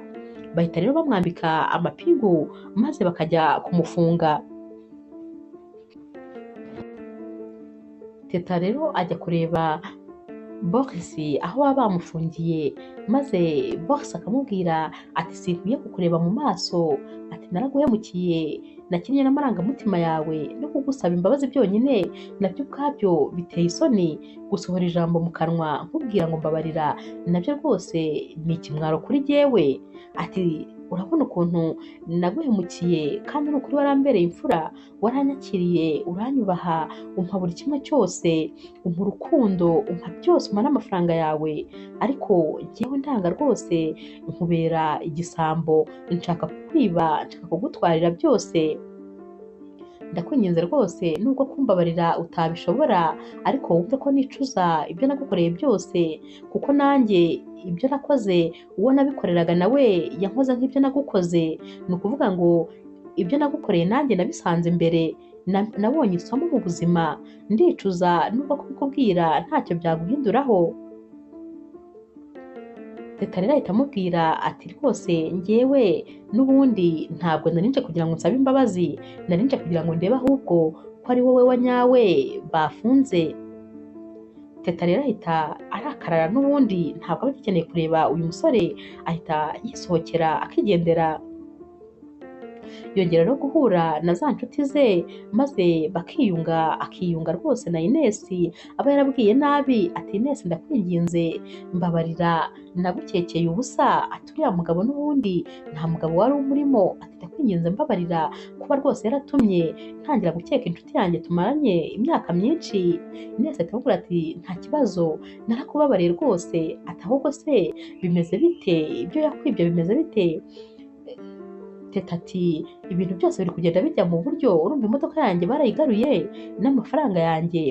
Bahita rero bamwambika amapingu maze bakajya kumufunga. Teta rero ajya kureba Boris aho baba bamufungiye, maze Boris akamubwira ati sinkwiye kukureba mu maso, ati naraguhemukiye, nakinnye n'amarangamutima yawe, no kugusaba imbabazi byonyine nabyo ubwabyo biteye isoni, gusohora ijambo mu kanwa nkubwira ngo mbabarira nabyo rwose ni ikimwaro kuri jyewe. Ati urabona ukuntu naguhemukiye kandi ni ukuri warambereye imfura, waranyakiriye, uranyubaha, umpa buri kimwe cyose, umpa urukundo, umpa byose, umpa n'amafaranga yawe, ariko jyewe ndanga rwose, nkubera igisambo, nshaka kukwiba, nshaka kugutwarira byose. Ndakwinginze rwose nubwo kumbabarira utabishobora, ariko wumve ko nicuza ibyo nagukoreye byose, kuko nanjye ibyo nakoze uwo nabikoreraga nawe yankoze nk'ibyo nagukoze. Ni ukuvuga ngo ibyo nagukoreye nanjye nabisanze imbere, nabonye isomo mu buzima, ndicuza nubwo kubikubwira ntacyo byaguhinduraho. Teta rero ahita amubwira ati rwose njyewe n'ubundi ntabwo nari nje kugira ngo nsabe imbabazi, nari nje kugira ngo ndebe ahubwo ko ari wowe wa nyawe bafunze. Teta rero ahita arakarara, n'ubundi ntabwo aba agikeneye kureba uyu musore, ahita yisohokera akigendera. yongera no guhura na za nshuti ze maze akiyunga rwose na Ines aba yarabwiye nabi, ati Ines ndakwinginze mbabarira nagukekeye ubusa, ati uriya mugabo n'ubundi nta mugabo wari umurimo, ati ndakwinginze mbabarira kuba rwose yaratumye ntangira gukeka inshuti yanjye tumaranye imyaka myinshi. Ines ahita amubwira ati nta kibazo narakubabariye rwose, ati ahubwo se bimeze bite, ibyo yakwibye bimeze bite? Teta ati ibintu byose biri kugenda bijya mu buryo, urumva imodoka yanjye barayigaruye n'amafaranga yanjye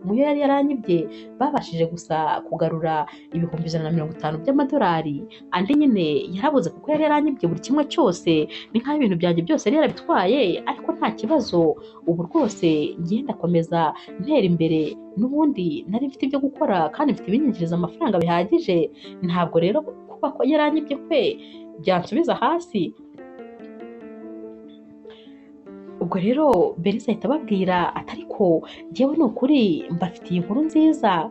muyo yari yaranyibye babashije gusa kugarura ibihumbi 150 by'amadolari, andi nyine yarabuze kuko yari yaranyibye buri kimwe cyose, ni nk'aho ibintu byanjye byose yari yarabitwaye, ariko nta kibazo ubu rwose ngiye ndakomeza ntera imbere, n'ubundi nari mfite ibyo gukora kandi mfite ibinyinjiriza amafaranga bihagije, ntabwo rero kuba ko yaranyibye kwe byansubiza hasi. Ubwo rero Belise ahita ababwira ati ariko njyewe ni ukuri mbafitiye inkuru nziza,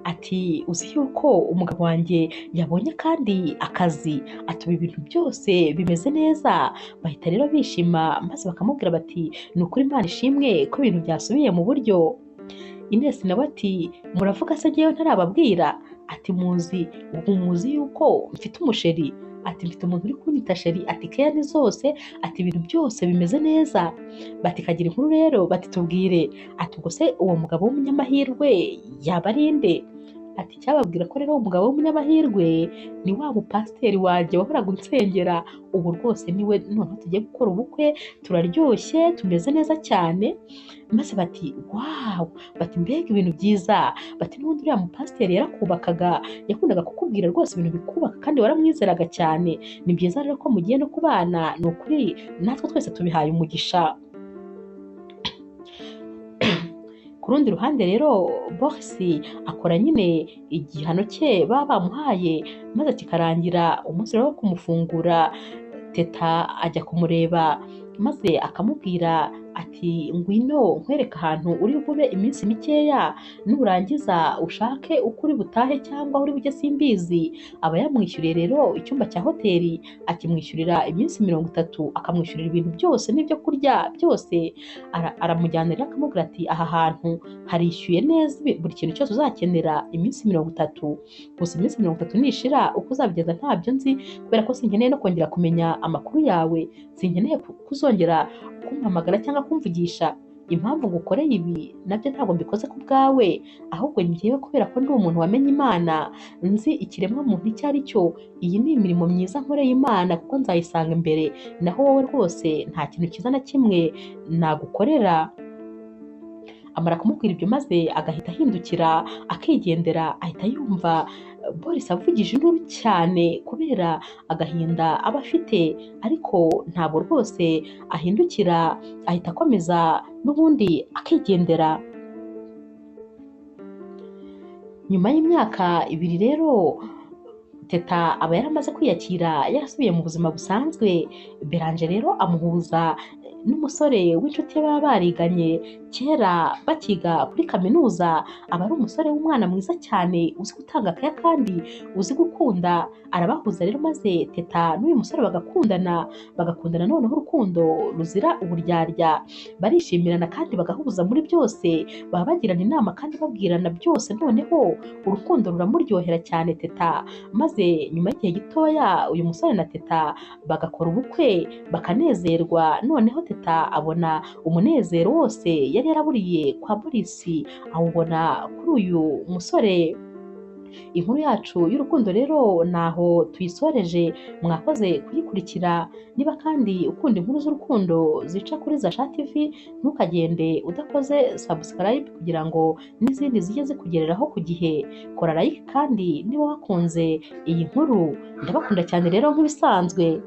ati uzi yuko umugabo wanjye yabonye kandi akazi, ati ubu ibintu byose bimeze neza. Bahita rero bishima maze bakamubwira bati ni ukuri Imana ishimwe ko ibintu byasubiye mu buryo. Ines nawe ati muravuga se njyewe ntarababwira? Ati muzi yuko mfite umusheri, ati mfite umuntu uri kunyita sheri, ati keya ni zose, ati ibintu byose bimeze neza. Bati kagira inkuru rero, bati tubwire, ati ubwo se uwo mugabo w'umunyamahirwe yaba ari nde? Ati cyababwira ko rero umugabo w'umunyamahirwe ni wa mupasiteri wanjye wahoraga unsengera, ubu rwose niwe noneho tugiye gukora ubukwe, turaryoshye tumeze neza cyane. Maze bati wawu, bati mbega ibintu byiza, bati n'ubundi uriya mupasiteri yarakubakaga, yakundaga kukubwira rwose ibintu bikubaka kandi waramwizeraga cyane, ni byiza rero ko mugiye no kubana, ni ukuri natwe twese tubihaye umugisha. Ku rundi ruhande rero Boris akora nyine igihano cye baba bamuhaye, maze kikarangira umunsi rero wo kumufungura Teta ajya kumureba maze akamubwira ati ngwino nkwereka ahantu uri bube iminsi mikeya, nurangiza ushake uko uri butahe cyangwa uri bujye simbizi. Aba yamwishyuriye rero icyumba cya hoteli, akimwishyurira iminsi 30, akamwishyurira ibintu byose n'ibyo kurya byose. Aramujyanira akamubwira ati aha hantu harishyuye neza buri kintu cyose uzakenera iminsi 30, gusa iminsi 30 nishira uko uzabigeza ntabyo nzi, kubera ko sinkeneye no kongera kumenya amakuru yawe, sinkeneye kuzongera kumpamagara cyangwa kumvugisha. Impamvu ngukoreye ibi nabyo ntabwo mbikoze ku bwawe, ahubwo njyewe kubera ko ndi umuntu wamenye Imana, nzi ikiremwa muntu icyo ari cyo, iyi ni imirimo myiza nkoreye Imana kuko nzayisanga imbere, naho wowe rwose nta kintu cyiza na kimwe nagukorera. Amara kumubwira ibyo maze agahita ahindukira akigendera, ahita yumva Boris avugije induru cyane kubera agahinda aba afite, ariko ntabwo rwose ahindukira, ahita akomeza n'ubundi akigendera. Nyuma y'imyaka 2 rero Teta aba yaramaze kwiyakira, yarasubiye mu buzima busanzwe. Beranje rero amuhuza n'umusore w'inshuti ye baba bariganye kera bakiga kuri kaminuza. Aba ari umusore w'umwana mwiza cyane, uzi gutanga akaya kandi uzi gukunda. Arabahuza rero maze Teta n'uyu musore bagakundana noneho urukundo ruzira uburyarya, barishimirana kandi bagahuza muri byose, baba bagirana inama kandi babwirana byose, noneho urukundo ruramuryohera cyane Teta. Maze nyuma y'igihe gitoya uyu musore na Teta bagakora ubukwe bakanezerwa, noneho Teta abona umunezero wose yari yaraburiye kwa Boris awubona kuri uyu musore. Inkuru yacu y'urukundo rero naho tuyisoreje, mwakoze kuyikurikira. Niba kandi ukunda inkuru z'urukundo zica kuri Zasha TV, ntukagende udakoze subscribe kugira ngo n'izindi zijye zikugereraho ku gihe. Kora like kandi niba wakunze iyi nkuru, ndabakunda cyane rero nk'ibisanzwe.